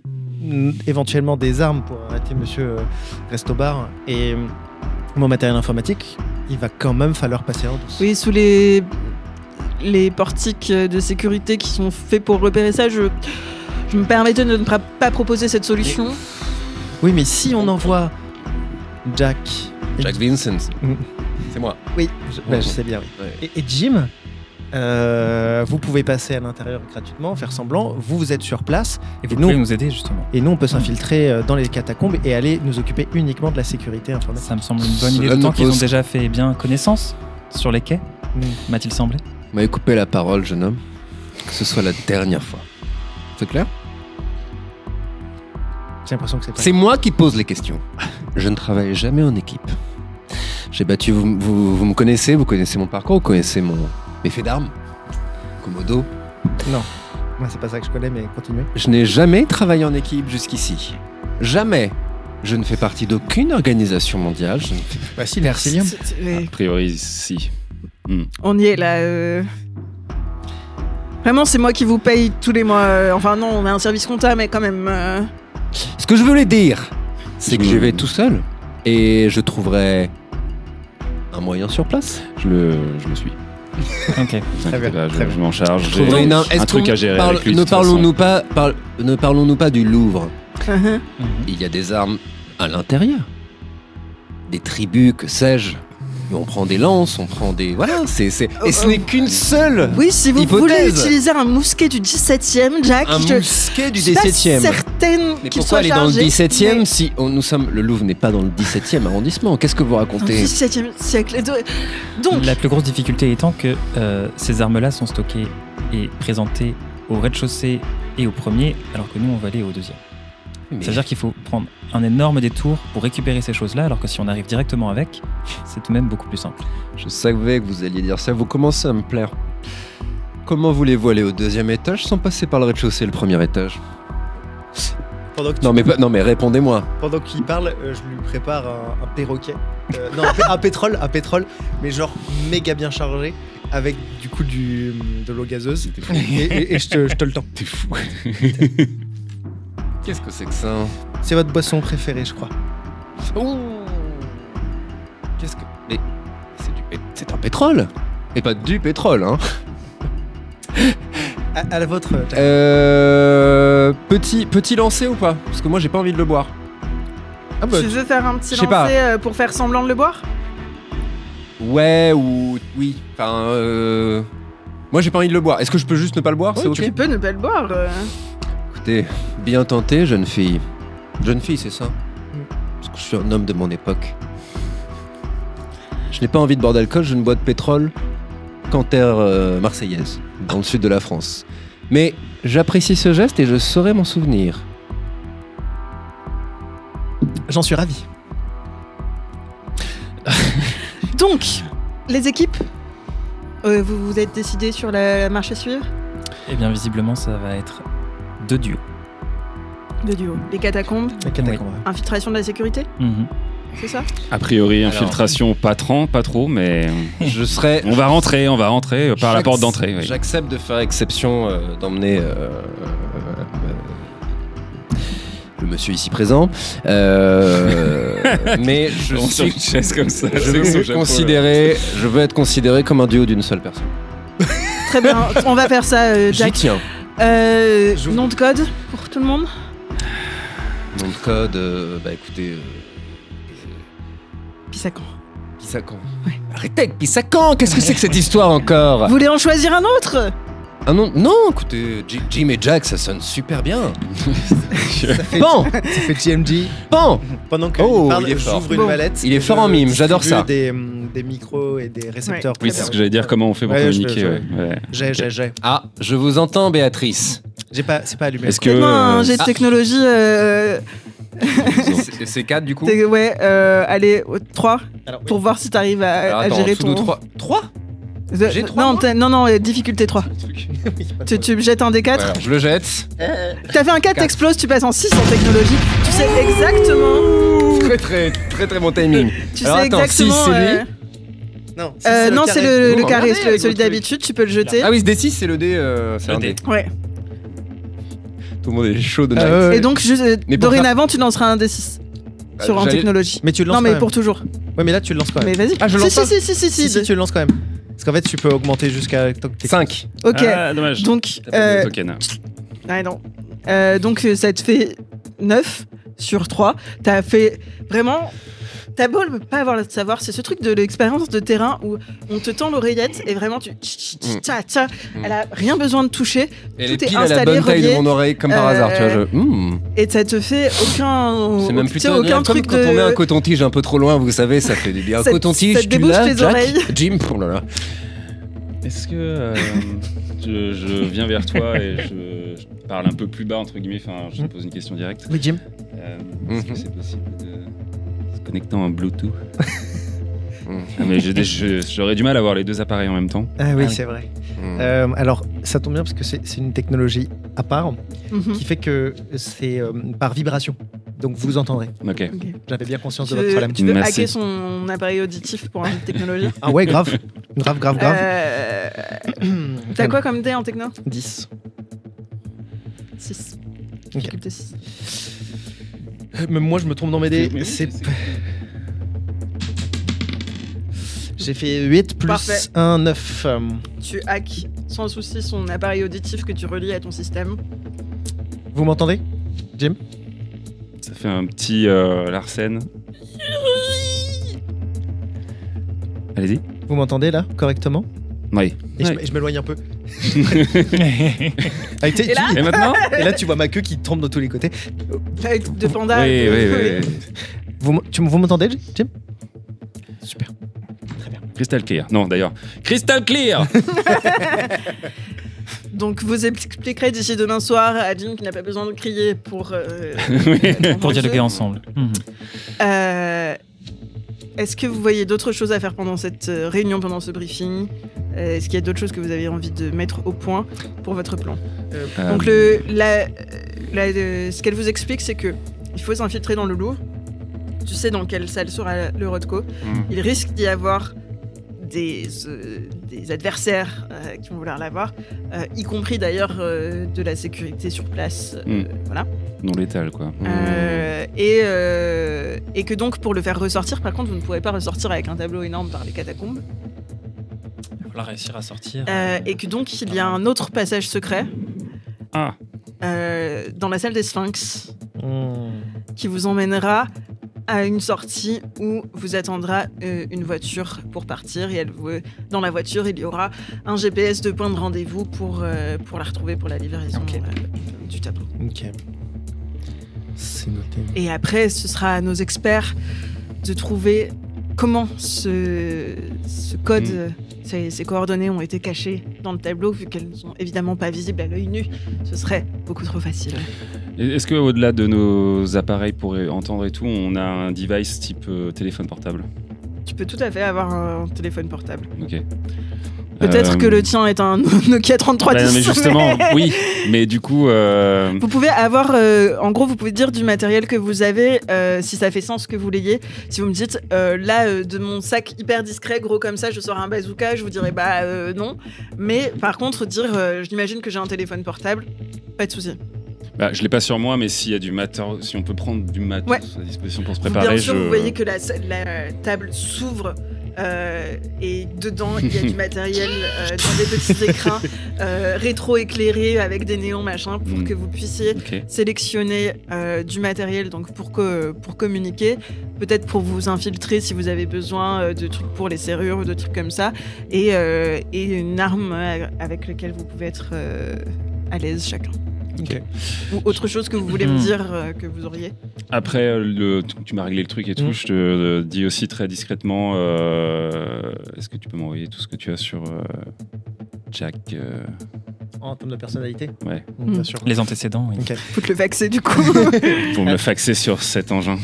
éventuellement des armes pour arrêter monsieur Restobar et mon matériel informatique, il va quand même falloir passer en douce. Oui, sous les portiques de sécurité qui sont faits pour repérer ça, je me permettais de ne pas proposer cette solution. Oui, mais si on envoie Jack Vincent, Mm. c'est moi. Oui, je sais bien. Oui. Ouais. Et Jim, vous pouvez passer à l'intérieur gratuitement, faire semblant. Vous êtes sur place. Et vous pouvez nous aider justement. Et nous, on peut s'infiltrer dans les catacombes et aller nous occuper uniquement de la sécurité informatique. Ça me semble une bonne idée, Cela d'autant ne qu'ils ont pose- déjà fait bien connaissance sur les quais, m'a-t-il semblé. Vous m'avez coupé la parole, jeune homme. Que ce soit la dernière fois. C'est clair? J'ai l'impression que c'est pas... C'est moi qui pose les questions. Je ne travaille jamais en équipe. J'ai battu, vous me connaissez, vous connaissez mon parcours, vous connaissez mes faits d'armes. Komodo. Non, moi c'est pas ça que je connais, mais continuez. Je n'ai jamais travaillé en équipe jusqu'ici. Jamais. Je ne fais partie d'aucune organisation mondiale. Je ne fais- Bah si, l'Arsilium. A priori, si. On y est là. Vraiment, c'est moi qui vous paye tous les mois. Enfin non, on a un service comptable, mais quand même. Ce que je voulais dire, c'est que Je- je vais tout seul et je trouverai un moyen sur place. Je le suis. Ok. Vous inquiétez pas, très je m'en charge. J'ai Trouverai un est-ce truc qu'on à gérer parle- avec lui. de Ne toute façon. parlons-nous pas du Louvre. Mhm. Il y a des armes à l'intérieur. Des tribus, que sais-je. Et on prend des lances, on prend des... Voilà, et ce n'est qu'une seule Oui, si vous voulez hypothèse. utiliser un mousquet du 17e, Jack, Un je mousquet du suis pas 17e. certaine Mais qu'il pourquoi soit aller dans le chargé, 17e mais- si le Louvre n'est pas dans le 17e arrondissement? Qu'est-ce que vous Dans le racontez? 17e siècle. Donc, La plus grosse difficulté étant que ces armes-là sont stockées et présentées au rez-de-chaussée et au premier, alors que nous, on va aller au deuxième. Mais- Ça veut dire qu'il faut prendre un énorme détour pour récupérer ces choses-là, alors que si on arrive directement avec, c'est tout de même beaucoup plus simple. Je savais que vous alliez dire ça, vous commencez à me plaire. Comment voulez-vous aller au deuxième étage sans passer par le rez-de-chaussée, le premier étage? Non mais répondez-moi. Pendant qu'il parle, je lui prépare un perroquet. Non, un pétrole, mais genre méga bien chargé, avec du coup de l'eau gazeuse. Et je te le tends. T'es fou. Qu'est-ce que c'est que ça? C'est votre boisson préférée, je crois. Ouh. Qu'est-ce que... Mais c'est un pétrole. Et pas du pétrole, hein. À la vôtre, Jack. Petit lancer ou pas? Parce que moi j'ai pas envie de le boire. Ah bah, tu veux faire un petit je sais pas. lancer pour faire semblant de le boire? Ouais ou... Oui. Enfin... Moi j'ai pas envie de le boire. Est-ce que je peux juste ne pas le boire? C'est ok? Tu peux ne pas le boire. Écoutez, bien tenté, jeune fille. Jeune fille, c'est ça? Parce que je suis un homme de mon époque. Je n'ai pas envie de boire d'alcool, je ne bois de pétrole qu'en terre marseillaise, dans le sud de la France. Mais j'apprécie ce geste et je saurai m'en souvenir. j'en suis ravi. Donc, les équipes, vous vous êtes décidés sur la marche à suivre? Et bien, visiblement, ça va être 2 duos. De duo. Les catacombes, La catacombe. infiltration de la sécurité, Mhm. c'est ça? A priori, Alors. infiltration, pas trop, mais Je serai... on va rentrer par la porte d'entrée. Oui. J'accepte de faire exception, d'emmener le monsieur ici présent. Mais je On sur suis... une chaise comme ça. Je veux être considéré comme un duo d'une seule personne. Très bien, on va faire ça, J'y Jack. tiens. Nom de code pour tout le monde? Nom de code, bah écoutez... Pissacan. Pissacan. Arrêtez avec Pissacan. Qu'est-ce que c'est que cette histoire encore? Vous voulez en choisir un autre? Ah non, écoutez, Jim et Jack, ça sonne super bien. Ça fait GMG. Pan. Pendant que Oh, parle, il est fort. j'ouvre une Bon. mallette. Il est fort en mime, j'adore ça. Des micros et des récepteurs. Ouais. Oui, c'est ce que j'allais dire, comment on fait pour Ouais, communiquer. je- ouais. Ouais. J'ai. Ah, je vous entends, Béatrice. C'est pas allumé. Est-ce que. Fais-moi un jet de ah. technologie. C'est 4 du coup. Ouais, allez, 3 Alors, oui. pour voir si t'arrives Alors, à attends, gérer en dessous de ton. 3 J'ai trois, Non, moi non, difficulté 3. Tu me jettes un D4. Alors, je le jette. T'as fait un 4, Quatre. t'exploses, tu passes en 6 en technologie. Tu sais exactement. Très bon timing. Tu Alors, sais attends, exactement. 6, c'est lui Non, c'est Oh, le carré, regardez, celui votre d'habitude, tu peux le jeter. Ah oui, ce D6, c'est le dé. C'est Le un dé. dé. Ouais. Tout le monde est chaud de night. Et donc, Mais pour dorénavant, tu lanceras un D6 sur en j'allais- technologie. Mais tu le lances Non, quand mais même. pour toujours. Ouais, mais là, tu le lances quand même. Mais vas-y. Ah, je lance si, pas si, Si, tu le lances quand même. Parce qu'en fait, tu peux augmenter jusqu'à. 5. Ok. Ah, dommage. Donc, T'as pas de token. ah non. Donc ça te fait 9 sur 3. T'as fait vraiment. T'as beau ne pas avoir le savoir, c'est ce truc de l'expérience de terrain où on te tend l'oreillette et vraiment tu. Elle a rien besoin de toucher Elle Tout est est pile à la installé, bonne taille de relié. mon oreille, comme par hasard, tu vois. et ça te fait aucun. C'est même tu sais, plutôt bien, aucun comme truc quand de. on met un coton-tige un peu trop loin, vous savez, ça fait du bien. Un Ça te- coton-tige, ça te tu débouche l'as, les Jack oreilles. Jim, oh là là. Est-ce que je viens vers toi et je parle un peu plus bas, entre guillemets, enfin, je te pose une question directe. Oui, Jim. Est-ce que c'est possible de se connecter en Bluetooth? Ah, mais j'aurais du mal à avoir les deux appareils en même temps. Ah oui, Ah oui. c'est vrai. Mm. Alors, ça tombe bien parce que c'est une technologie à part Mhm. qui fait que c'est par vibration. Donc, vous entendrez. Ok. Ok. J'avais bien conscience Tu de votre veux, problème. tu veux Merci. hacker son appareil auditif pour un jeu de technologie. Ah ouais, grave. grave. T'as quoi comme dé en techno 10. 6. Ok. Difficulté 6. Même moi, je me trompe dans mes dés. Mais oui, C'est... c'est- J'ai fait 8 plus Parfait. 1, 9. Tu hacks sans souci son appareil auditif que tu relis à ton système. Vous m'entendez, Jim? Ça fait un petit Larsen. Allez-y. Vous m'entendez là, correctement? Oui. Et Ouais. je m'éloigne un peu. Ah, Et maintenant? et là, tu vois ma queue qui tombe de tous les côtés. Avec de panda. Oui, de- oui. Vous m'entendez, Jim? Super. Crystal Clear. Non, d'ailleurs. Crystal Clear. Donc vous expliquerez d'ici demain soir à Jim qui n'a pas besoin de crier pour. Pour dialoguer ensemble. Mhm. Est-ce que vous voyez d'autres choses à faire pendant cette réunion, pendant ce briefing Est-ce qu'il y a d'autres choses que vous avez envie de mettre au point pour votre plan Donc ce qu'elle vous explique, c'est que il faut s'infiltrer dans le Louvre. Tu sais dans quelle salle sera le Rodco. Il risque d'y avoir des adversaires qui vont vouloir l'avoir, y compris d'ailleurs de la sécurité sur place. Voilà. Non létal, quoi. Et que donc pour le faire ressortir, par contre, vous ne pourrez pas ressortir avec un tableau énorme par les catacombes. Il va falloir réussir à sortir. Et que donc il y a un autre passage secret Ah. dans la salle des Sphinx qui vous emmènera à une sortie où vous attendra une voiture pour partir et dans la voiture il y aura un GPS de point de rendez-vous pour la retrouver pour la livraison Ok. du tableau. Ok. C'est noté. Et après ce sera à nos experts de trouver comment ce code, ces coordonnées ont été cachées dans le tableau vu qu'elles sont évidemment pas visibles à l'œil nu. Ce serait beaucoup trop facile. Est-ce qu'au-delà de nos appareils pour entendre et tout, on a un device type téléphone portable? Tu peux tout à fait avoir un téléphone portable. Ok. Peut-être que le tien est un Nokia 3310. Bah, mais justement, mais- oui. Mais du coup, Vous pouvez avoir, en gros, vous pouvez dire du matériel que vous avez, si ça fait sens que vous l'ayez. Si vous me dites, de mon sac hyper discret, gros comme ça, je sors un bazooka, je vous dirais, non. Mais par contre, dire, j'imagine que j'ai un téléphone portable, pas de souci. bah, je l'ai pas sur moi, mais s'il y a du matos, si on peut prendre du matos Ouais. à disposition pour se Bien préparer, sûr, vous voyez que la table s'ouvre Et dedans, il y a du matériel dans des petits écrins rétro-éclairés avec des néons, machin, pour que vous puissiez sélectionner du matériel donc pour communiquer, peut-être pour vous infiltrer si vous avez besoin de trucs pour les serrures ou de trucs comme ça, et une arme avec laquelle vous pouvez être à l'aise chacun. Ok. Ou autre chose que vous voulez me dire que vous auriez. Après, tu m'as réglé le truc et tout. Je te dis aussi très discrètement, est-ce que tu peux m'envoyer tout ce que tu as sur Jack En termes de personnalité. Ouais. Bien sûr. Les antécédents, oui. Ok. Faut te le faxer du coup. Pour me le faxer sur cet engin.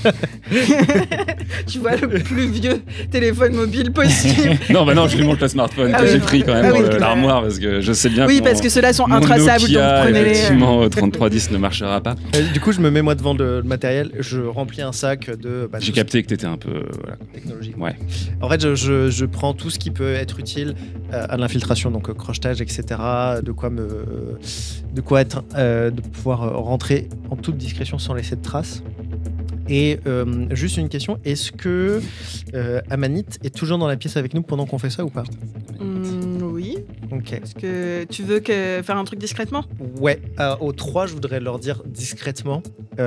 Tu vois le plus vieux téléphone mobile possible. Non, bah non, je lui montre le smartphone que j'ai pris quand même dans l'armoire parce que je sais bien Oui, que parce que ceux-là sont mon intraçables, donc Nokia, prenez-les. effectivement, 3310 ne marchera pas. Du coup, je me mets moi devant le matériel, je remplis un sac de. J'ai capté que t'étais un peu technologique. Ouais. En fait, je prends tout ce qui peut être utile à l'infiltration, donc crochetage, etc. De pouvoir rentrer en toute discrétion sans laisser de traces. Et juste une question, est-ce que Amanite est toujours dans la pièce avec nous pendant qu'on fait ça ou pas? Oui. Ok. Est-ce que tu veux faire un truc discrètement? Ouais, aux 3, je voudrais leur dire discrètement. Il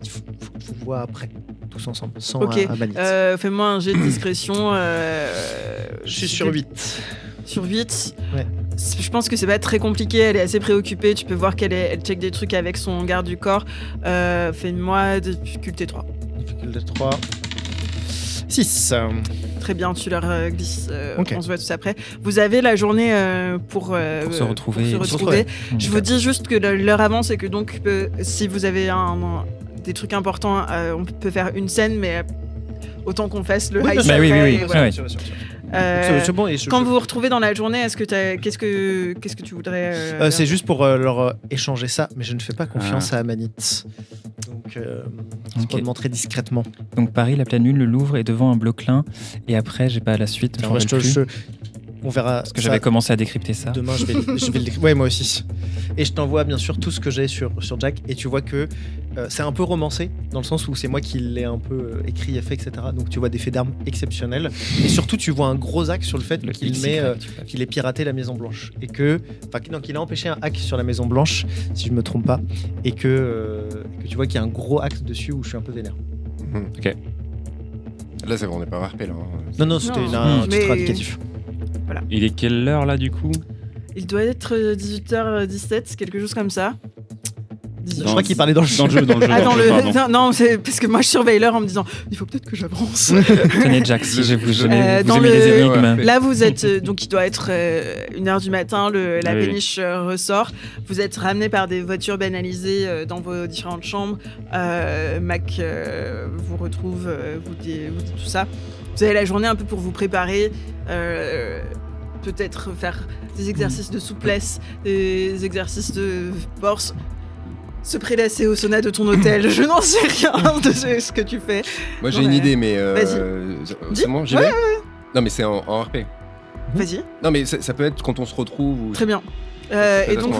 faut que je vous vois après, tous ensemble, sans Amanite. Fais-moi un jet de discrétion. Je suis sur 8. Sur 8. Ouais. Je pense que c'est pas très compliqué, elle est assez préoccupée. Tu peux voir elle check des trucs avec son garde du corps. Fais-moi difficulté 3. Difficulté 3. 6. Très bien, tu leur glisses. Ok. On se voit tous après. Vous avez la journée pour se retrouver. Je vous dis juste que l'heure avance et que donc, si vous avez des trucs importants, on peut faire une scène, mais autant qu'on fasse le high oui, oui. voilà. Ouais. C'est bon, et Quand vous vous retrouvez dans la journée, qu'est-ce que tu voudrais c'est juste pour leur échanger ça, mais je ne fais pas confiance à Amanite. Donc, c'est pour le montrer discrètement. Donc Paris, la pleine lune, le Louvre est devant un bloc-lin. Et après, j'ai pas la suite. On verra. Parce que j'avais commencé à décrypter ça. Demain, je vais le décrypter. Ouais, moi aussi. Et je t'envoie bien sûr tout ce que j'ai sur Jack. Et tu vois que c'est un peu romancé, dans le sens où c'est moi qui l'ai un peu écrit et fait, etc. Donc tu vois des faits d'armes exceptionnels. Et surtout, tu vois un gros hack sur le fait qu'il ait piraté la Maison Blanche. Et qu'il a empêché un hack sur la Maison Blanche, si je me trompe pas. Et que tu vois qu'il y a un gros hack dessus où je suis un peu vénère. Ok. Là, c'est bon, on n'est pas RP là. Non, c'était un titre indicatif. Voilà. Il est quelle heure là du coup? Il doit être 18h17, quelque chose comme ça. Je crois qu'il parlait dans le jeu. Non, c'est parce que moi je surveille l'heure en me disant il faut peut-être que j'avance. Tenez Jack, si vous aimez dans les énigmes. Là vous êtes donc il doit être 1h du matin, la péniche ressort. Vous êtes ramené par des voitures banalisées dans vos différentes chambres. Mac vous retrouve, vous dit tout ça. Vous avez la journée un peu pour vous préparer. Peut-être faire des exercices de souplesse, des exercices de force, se prélasser au sauna de ton hôtel. Je n'en sais rien de ce que tu fais. Moi j'ai une idée, mais Vas-y. c'est bon, j'y vais. Non mais c'est en RP. Vas-y. Non mais ça peut être quand on se retrouve. Très bien. Et donc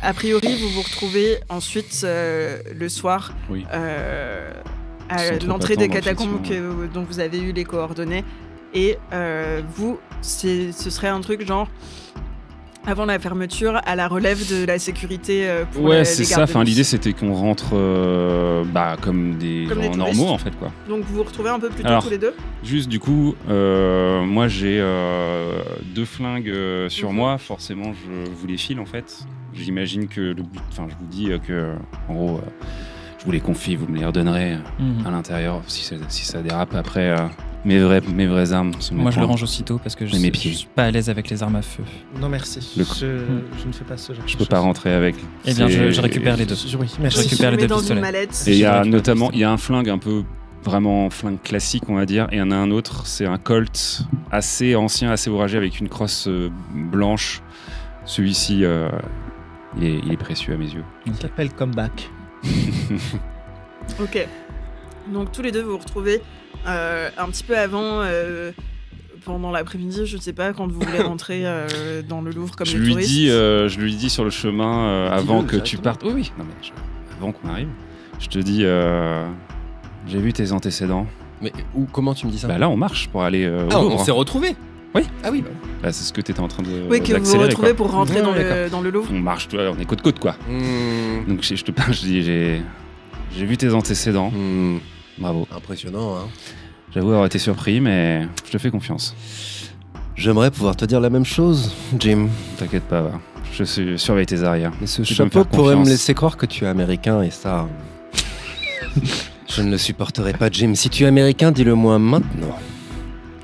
a priori vous vous retrouvez ensuite le soir à l'entrée des catacombes dont vous avez eu les coordonnées. Et ce serait un truc genre avant la fermeture, à la relève de la sécurité pour les c'est ça. Enfin, l'idée c'était qu'on rentre comme des gens normaux en fait quoi. Donc vous vous retrouvez un peu plus tôt tous les deux. Juste du coup, moi j'ai 2 flingues sur moi. Forcément, je vous les file en fait. J'imagine que le but, enfin, je vous dis que en gros, je vous les confie, vous me les redonnerez à l'intérieur si ça dérape après. Mes vraies armes sont mes Moi, je poings. le range aussitôt parce que je suis pas à l'aise avec les armes à feu. Non, merci. Je ne fais pas ce genre. Je peux pas rentrer avec. Eh bien, je récupère les deux. Oui, Je récupère les deux dans pistolets. une mallette. Et il y a notamment, il y a un flingue un peu vraiment flingue classique, on va dire, et il y en a un autre, c'est un Colt assez ancien, assez ouvragé avec une crosse blanche. Celui-ci, il est précieux à mes yeux. Il s'appelle Comeback. Ok. Donc tous les deux vous vous retrouvez un petit peu avant, pendant l'après-midi, je sais pas, quand vous voulez rentrer dans le Louvre comme les touristes. Je lui dis sur le chemin avant que tu partes. Oui. Non, mais avant qu'on arrive, je te dis, j'ai vu tes antécédents. Mais comment tu me dis ça? Bah là, on marche pour aller au Ah, Louvre. on s'est retrouvés. Oui. Ah oui. Bah, c'est ce que tu étais en train de Oui, que vous vous d'accélérer, retrouvez quoi. pour rentrer Ouais, dans le Louvre. On marche, tu vois, on est côte côte quoi. Donc je te parle, je dis j'ai vu tes antécédents. Bravo. Impressionnant, hein. J'avoue avoir été surpris, mais je te fais confiance. J'aimerais pouvoir te dire la même chose, Jim. T'inquiète pas, va. Surveille tes arrières. Mais ce Tu peux me chapeau faire pourrait me confiance. laisser croire que tu es américain et ça... je ne le supporterai pas, Jim. Si tu es américain, dis-le moi maintenant.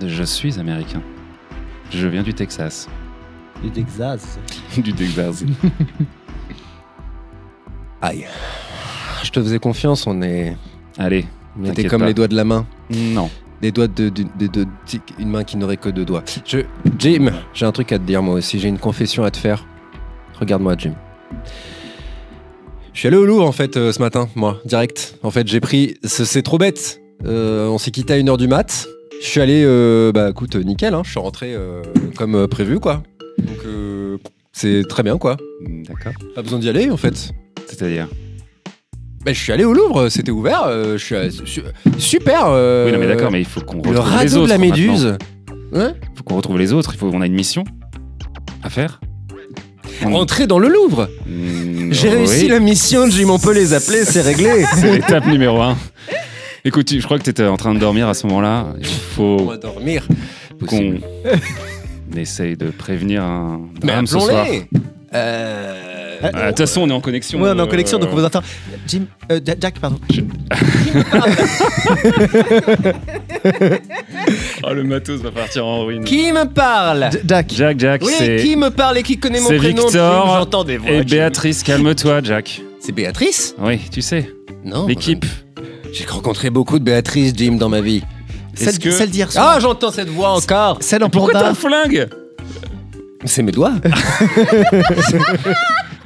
Je suis américain. Je viens du Texas. Du Texas. Du Texas. Aïe. Je te faisais confiance, on était Allez. t'inquiète comme pas. les doigts de la main. Non. Des doigts une main qui n'aurait que 2 doigts. Jim, j'ai un truc à te dire moi aussi, j'ai une confession à te faire. Regarde-moi, Jim. Je suis allé au Louvre en fait ce matin, moi, direct. En fait, j'ai pris... C'est trop bête. On s'est quitté à 1h du mat. Je suis allé... bah écoute, nickel, hein, je suis rentré comme prévu, quoi. Donc c'est très bien, quoi. D'accord. Pas besoin d'y aller, en fait. C'est-à-dire Bah, je suis allé au Louvre, c'était ouvert. Je suis super. Oui, non, mais d'accord, mais il faut qu'on retrouve Le les radeau autres. de la maintenant. Méduse. Ouais. Il faut qu'on retrouve les autres. On a une mission à faire. Rentrer dans le Louvre. J'ai réussi la mission, Jim, on peut les appeler, c'est réglé. C'est l'étape numéro 1. Écoute, je crois que tu étais en train de dormir à ce moment-là. Il On faut va dormir. qu'on Possible. essaye de prévenir un Mais drame ce soir. appelons-les. De toute façon, on est en connexion. Ouais, on est en connexion, donc on vous entend. Jim, Jack, pardon. Oh, le matos va partir en ruine. Qui me parle? Jack. Jack, Oui, c'est qui me parle et qui connaît mon c'est prénom? Victor Jim, j'entends des voix. et Jim. Béatrice. Calme-toi, Jack. C'est Béatrice? Oui, tu sais, Non. l'équipe. J'ai rencontré beaucoup de Béatrice, Jim, dans ma vie. Celle, que- celle d'hier soir. Ah, j'entends cette voix encore. Celle en Pourquoi t'as panda. un flingue? C'est mes doigts.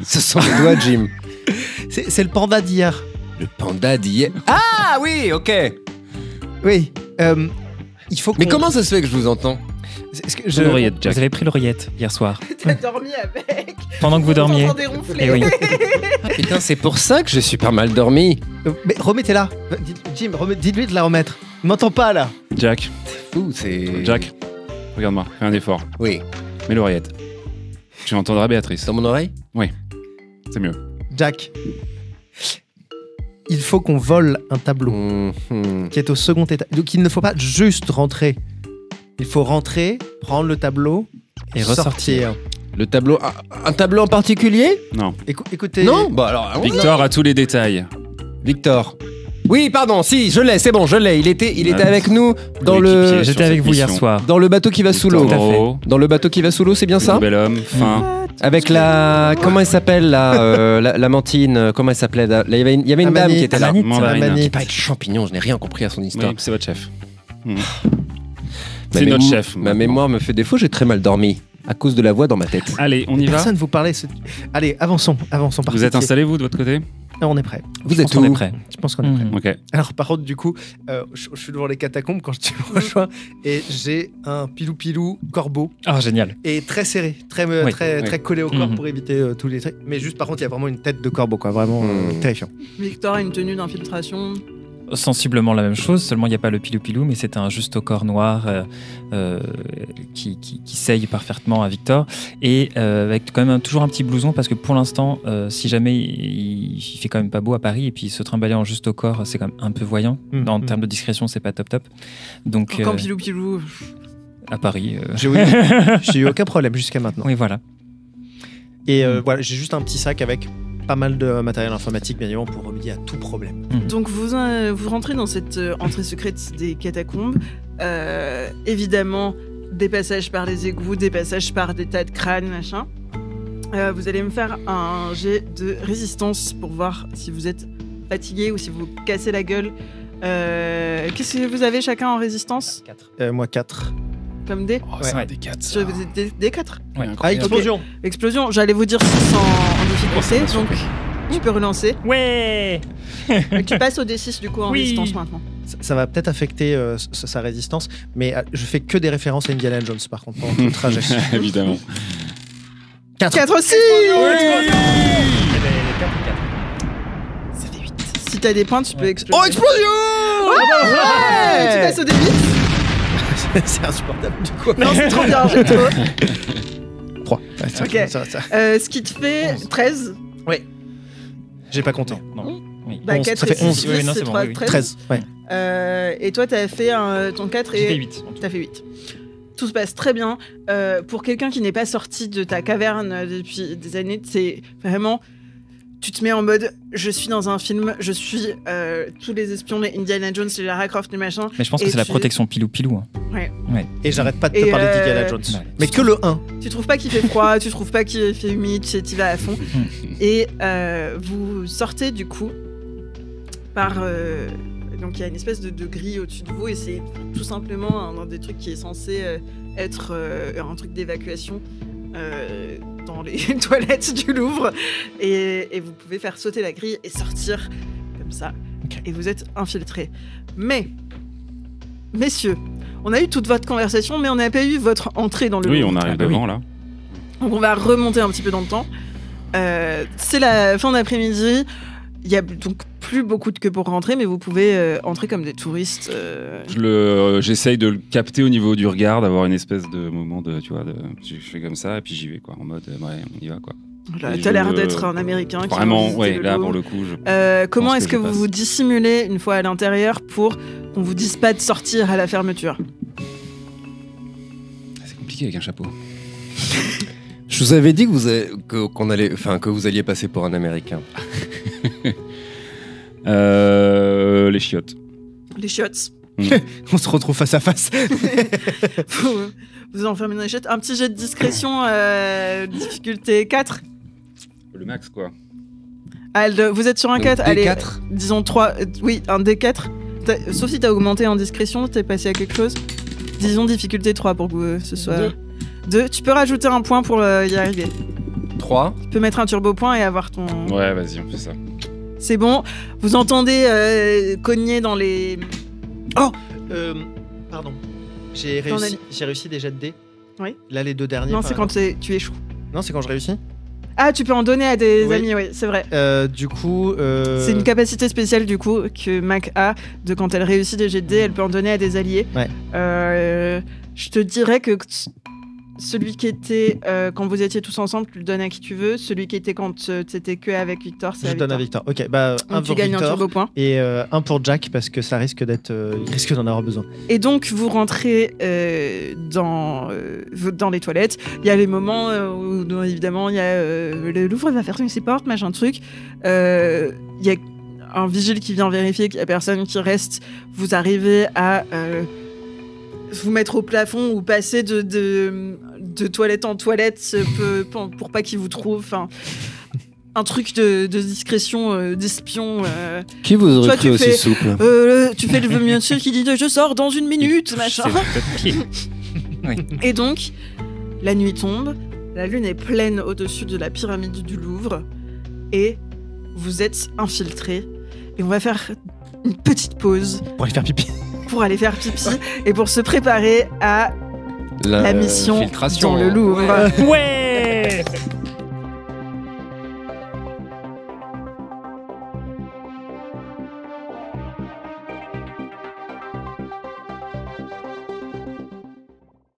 Ce sont mes doigts, Jim. C'est le panda d'hier. Le panda d'hier. Ah oui, ok. Oui. Il faut qu'on... Mais comment ça se fait que je vous entends? Est-ce que Ton oreillette, Jack. Vous avez pris l'oreillette hier soir, T'as dormi avec. pendant que vous dormiez. T'entendais ronfler. Eh oui. Ah, putain, c'est pour ça que j'ai super mal dormi. Mais remettez-la. Jim, dites-lui de la remettre. Il m'entend pas là. Jack, Fou, c'est... Jack, regarde-moi, fais un effort. Oui. Mets l'oreillette. Tu entendras Béatrice. Dans mon oreille? C'est mieux. Jack. Il faut qu'on vole un tableau qui est au second étage. Donc il ne faut pas juste rentrer. Il faut rentrer, prendre le tableau Et ressortir. Le tableau... Un tableau en particulier? Non. Écoutez. Non? Bah alors... allons-y. Victor a tous les détails. Victor. Oui, pardon, si, je l'ai, c'est bon, je l'ai. Il était Ah, avec nous dans coéquipier. le... J'étais avec vous hier mission. soir. Dans le bateau qui va sous l'eau. Tout à fait. Taureau, Dans le bateau qui va sous l'eau, c'est bien ça? Nouvel homme, fin. Avec la... Comment elle s'appelle, la mantine? Comment elle s'appelait là? Il y avait une dame Amanite. qui était là. Amanite. Mandarine. Amanite. Pas avec champignon, je n'ai rien compris à son histoire. Oui, c'est votre chef. Ma C'est notre mémo- chef. Ma mémoire me fait défaut, j'ai très mal dormi. À cause de la voix dans ma tête. Allez, on y va. Personne vous parlait. Allez, avançons par Vous êtes pitié. installés, vous, de votre côté? On est prêt. Vous Je êtes pense qu'on où? est prêt. Je pense qu'on est prêt. Ok. Alors par contre, du coup, je suis devant les catacombes quand tu me rejoins et j'ai un pilou-pilou corbeau Ah, génial. et très serré, très Oui, très collé au corps Mhm. pour éviter tous les trucs. Mais juste par contre, il y a vraiment une tête de corbeau, quoi, vraiment terrifiant. Victor a une tenue d'infiltration. Sensiblement la même chose, seulement il n'y a pas le pilou-pilou, mais c'est un juste au corps noir qui seille parfaitement à Victor. Et avec quand même toujours un petit blouson, parce que pour l'instant, si jamais il fait quand même pas beau à Paris, et puis se trimballer en juste au corps, c'est quand même un peu voyant. En termes de discrétion, c'est pas top top. Donc Quand pilou. à Paris. J'ai eu aucun problème jusqu'à maintenant. Oui, voilà. Et voilà, j'ai juste un petit sac avec pas mal de matériel informatique, bien évidemment, pour remédier à tout problème. Donc vous rentrez dans cette entrée secrète des catacombes. Évidemment, des passages par les égouts, des passages par des tas de crânes, machin. Vous allez me faire un jet de résistance pour voir si vous êtes fatigué ou si vous vous cassez la gueule. Qu'est-ce que vous avez chacun en résistance? Moi, 4. Comme des Oh, Ouais. c'est un des 4. Sur des 4. Ouais. Ah, explosion. Explosion, j'allais vous dire 600 en difficulté, donc tu peux relancer. Ouais. Et tu passes au D6 du coup en Oui. résistance maintenant. Ça va peut-être affecter sa résistance, mais je fais que des références à Indiana Jones, par contre, pendant tout le trajet. Évidemment. 4 aussi. Eh ben, 4 et 4. Ça fait 8. si t'as des points, tu peux exploser. Oh, explosion! Ouais, tu passes au débit. C'est insupportable du coup. Non, c'est trop bien, j'aime trop. 3. Ok. Ce qui te fait 13. J'ai pas compté. Non. Oui. Bah, 11, 4 ça et fait 11. 6, Oui, non, c'est c'est bon, 3, oui, oui. 13. 13. Ouais. Et toi, t'as fait ton 4 J'ai fait et 8. t'as fait 8. Tout se passe très bien. Pour quelqu'un qui n'est pas sorti de ta caverne depuis des années, c'est vraiment... Tu te mets en mode, je suis dans un film, je suis tous les espions, les Indiana Jones, les Lara Croft, les machins. Mais je pense que Et c'est la tu- protection pilou-pilou. Et j'arrête pas de te Et, parler d'Indiana Jones. Ouais. Mais que le 1. Tu trouves pas qu'il fait froid, tu trouves pas qu'il fait humide, tu vas à fond. Et vous sortez du coup par... donc il y a une espèce de grille au-dessus de vous et c'est tout simplement un des trucs qui est censé être un truc d'évacuation dans les toilettes du Louvre. Et vous pouvez faire sauter la grille et sortir comme ça. Ok. Et vous êtes infiltrés. Mais, messieurs, on a eu toute votre conversation, mais on n'a pas eu votre entrée dans le Oui, Louvre. on arrive Ah bah devant là. Donc on va remonter un petit peu dans le temps. C'est la fin d'après-midi. Il y a donc plus beaucoup de queues pour rentrer, mais vous pouvez entrer comme des touristes. J'essaye de le capter au niveau du regard, d'avoir une espèce de moment de, tu vois, je fais comme ça et puis j'y vais quoi, en mode ouais, on y va quoi. Voilà, Et t'as l'air je- d'être un Américain. Qui Vraiment, veut visiter ouais, le là Louvre. pour le coup, je Comment pense est-ce que que je vous passe. vous dissimulez une fois à l'intérieur pour qu'on vous dise pas de sortir à la fermeture? c'est compliqué avec un chapeau. Je vous avais dit que vous alliez passer pour un Américain. Les chiottes. Les chiottes. On se retrouve face à face. Vous enfermez dans les chiottes. Un petit jet de discrétion, difficulté 4. Le max quoi. Vous êtes sur un Donc, 4. Allez, D4. disons 3. Oui, un D4. Sauf si t'as augmenté en discrétion, t'es passé à quelque chose. Disons difficulté 3 pour que ce soit... 2. Tu peux rajouter un point pour y arriver. 3. Tu peux mettre un turbo point et avoir ton... Ouais, vas-y, on fait ça. C'est bon. Vous entendez cogner dans les... Pardon. J'ai T'en as réussi des jets de dés. Oui. Là, les 2 derniers. Non, par c'est quand exemple. tu échoues. Non, c'est quand je réussis. Ah, tu peux en donner à des Oui. amis, oui, c'est vrai. Du coup. C'est une capacité spéciale du coup que Mac a de quand elle réussit des jets de dés, elle peut en donner à des alliés. Ouais. Je te dirais que celui qui était quand vous étiez tous ensemble, tu le donnes à qui tu veux. Celui qui était quand t'étais que avec Victor, c'est Je à donne à Victor. Victor. Ok, bah un Donc tu pour gagnes un Victor turbo point. et un pour Jack parce que ça risque d'être. Il risque d'en avoir besoin. Et donc vous rentrez dans les toilettes. Il y a les moments où évidemment il y a le Louvre va fermer ses portes, machin truc. Il y a un vigile qui vient vérifier qu'il y a personne qui reste. Vous arrivez à vous mettre au plafond ou passer de toilette en toilette pour pas qu'ils vous trouvent. Enfin, un truc de discrétion, d'espion. Qui vous aurait Toi, cru tu aussi fais- souple? Tu fais le monsieur qui dit je sors dans une minute, machin. C'est votre pied. Et donc, la nuit tombe, la lune est pleine au-dessus de la pyramide du Louvre, et vous êtes infiltrés. Et on va faire une petite pause Pour aller faire pipi. pour aller faire pipi et pour se préparer à la mission filtration. dans le Louvre. Ouais.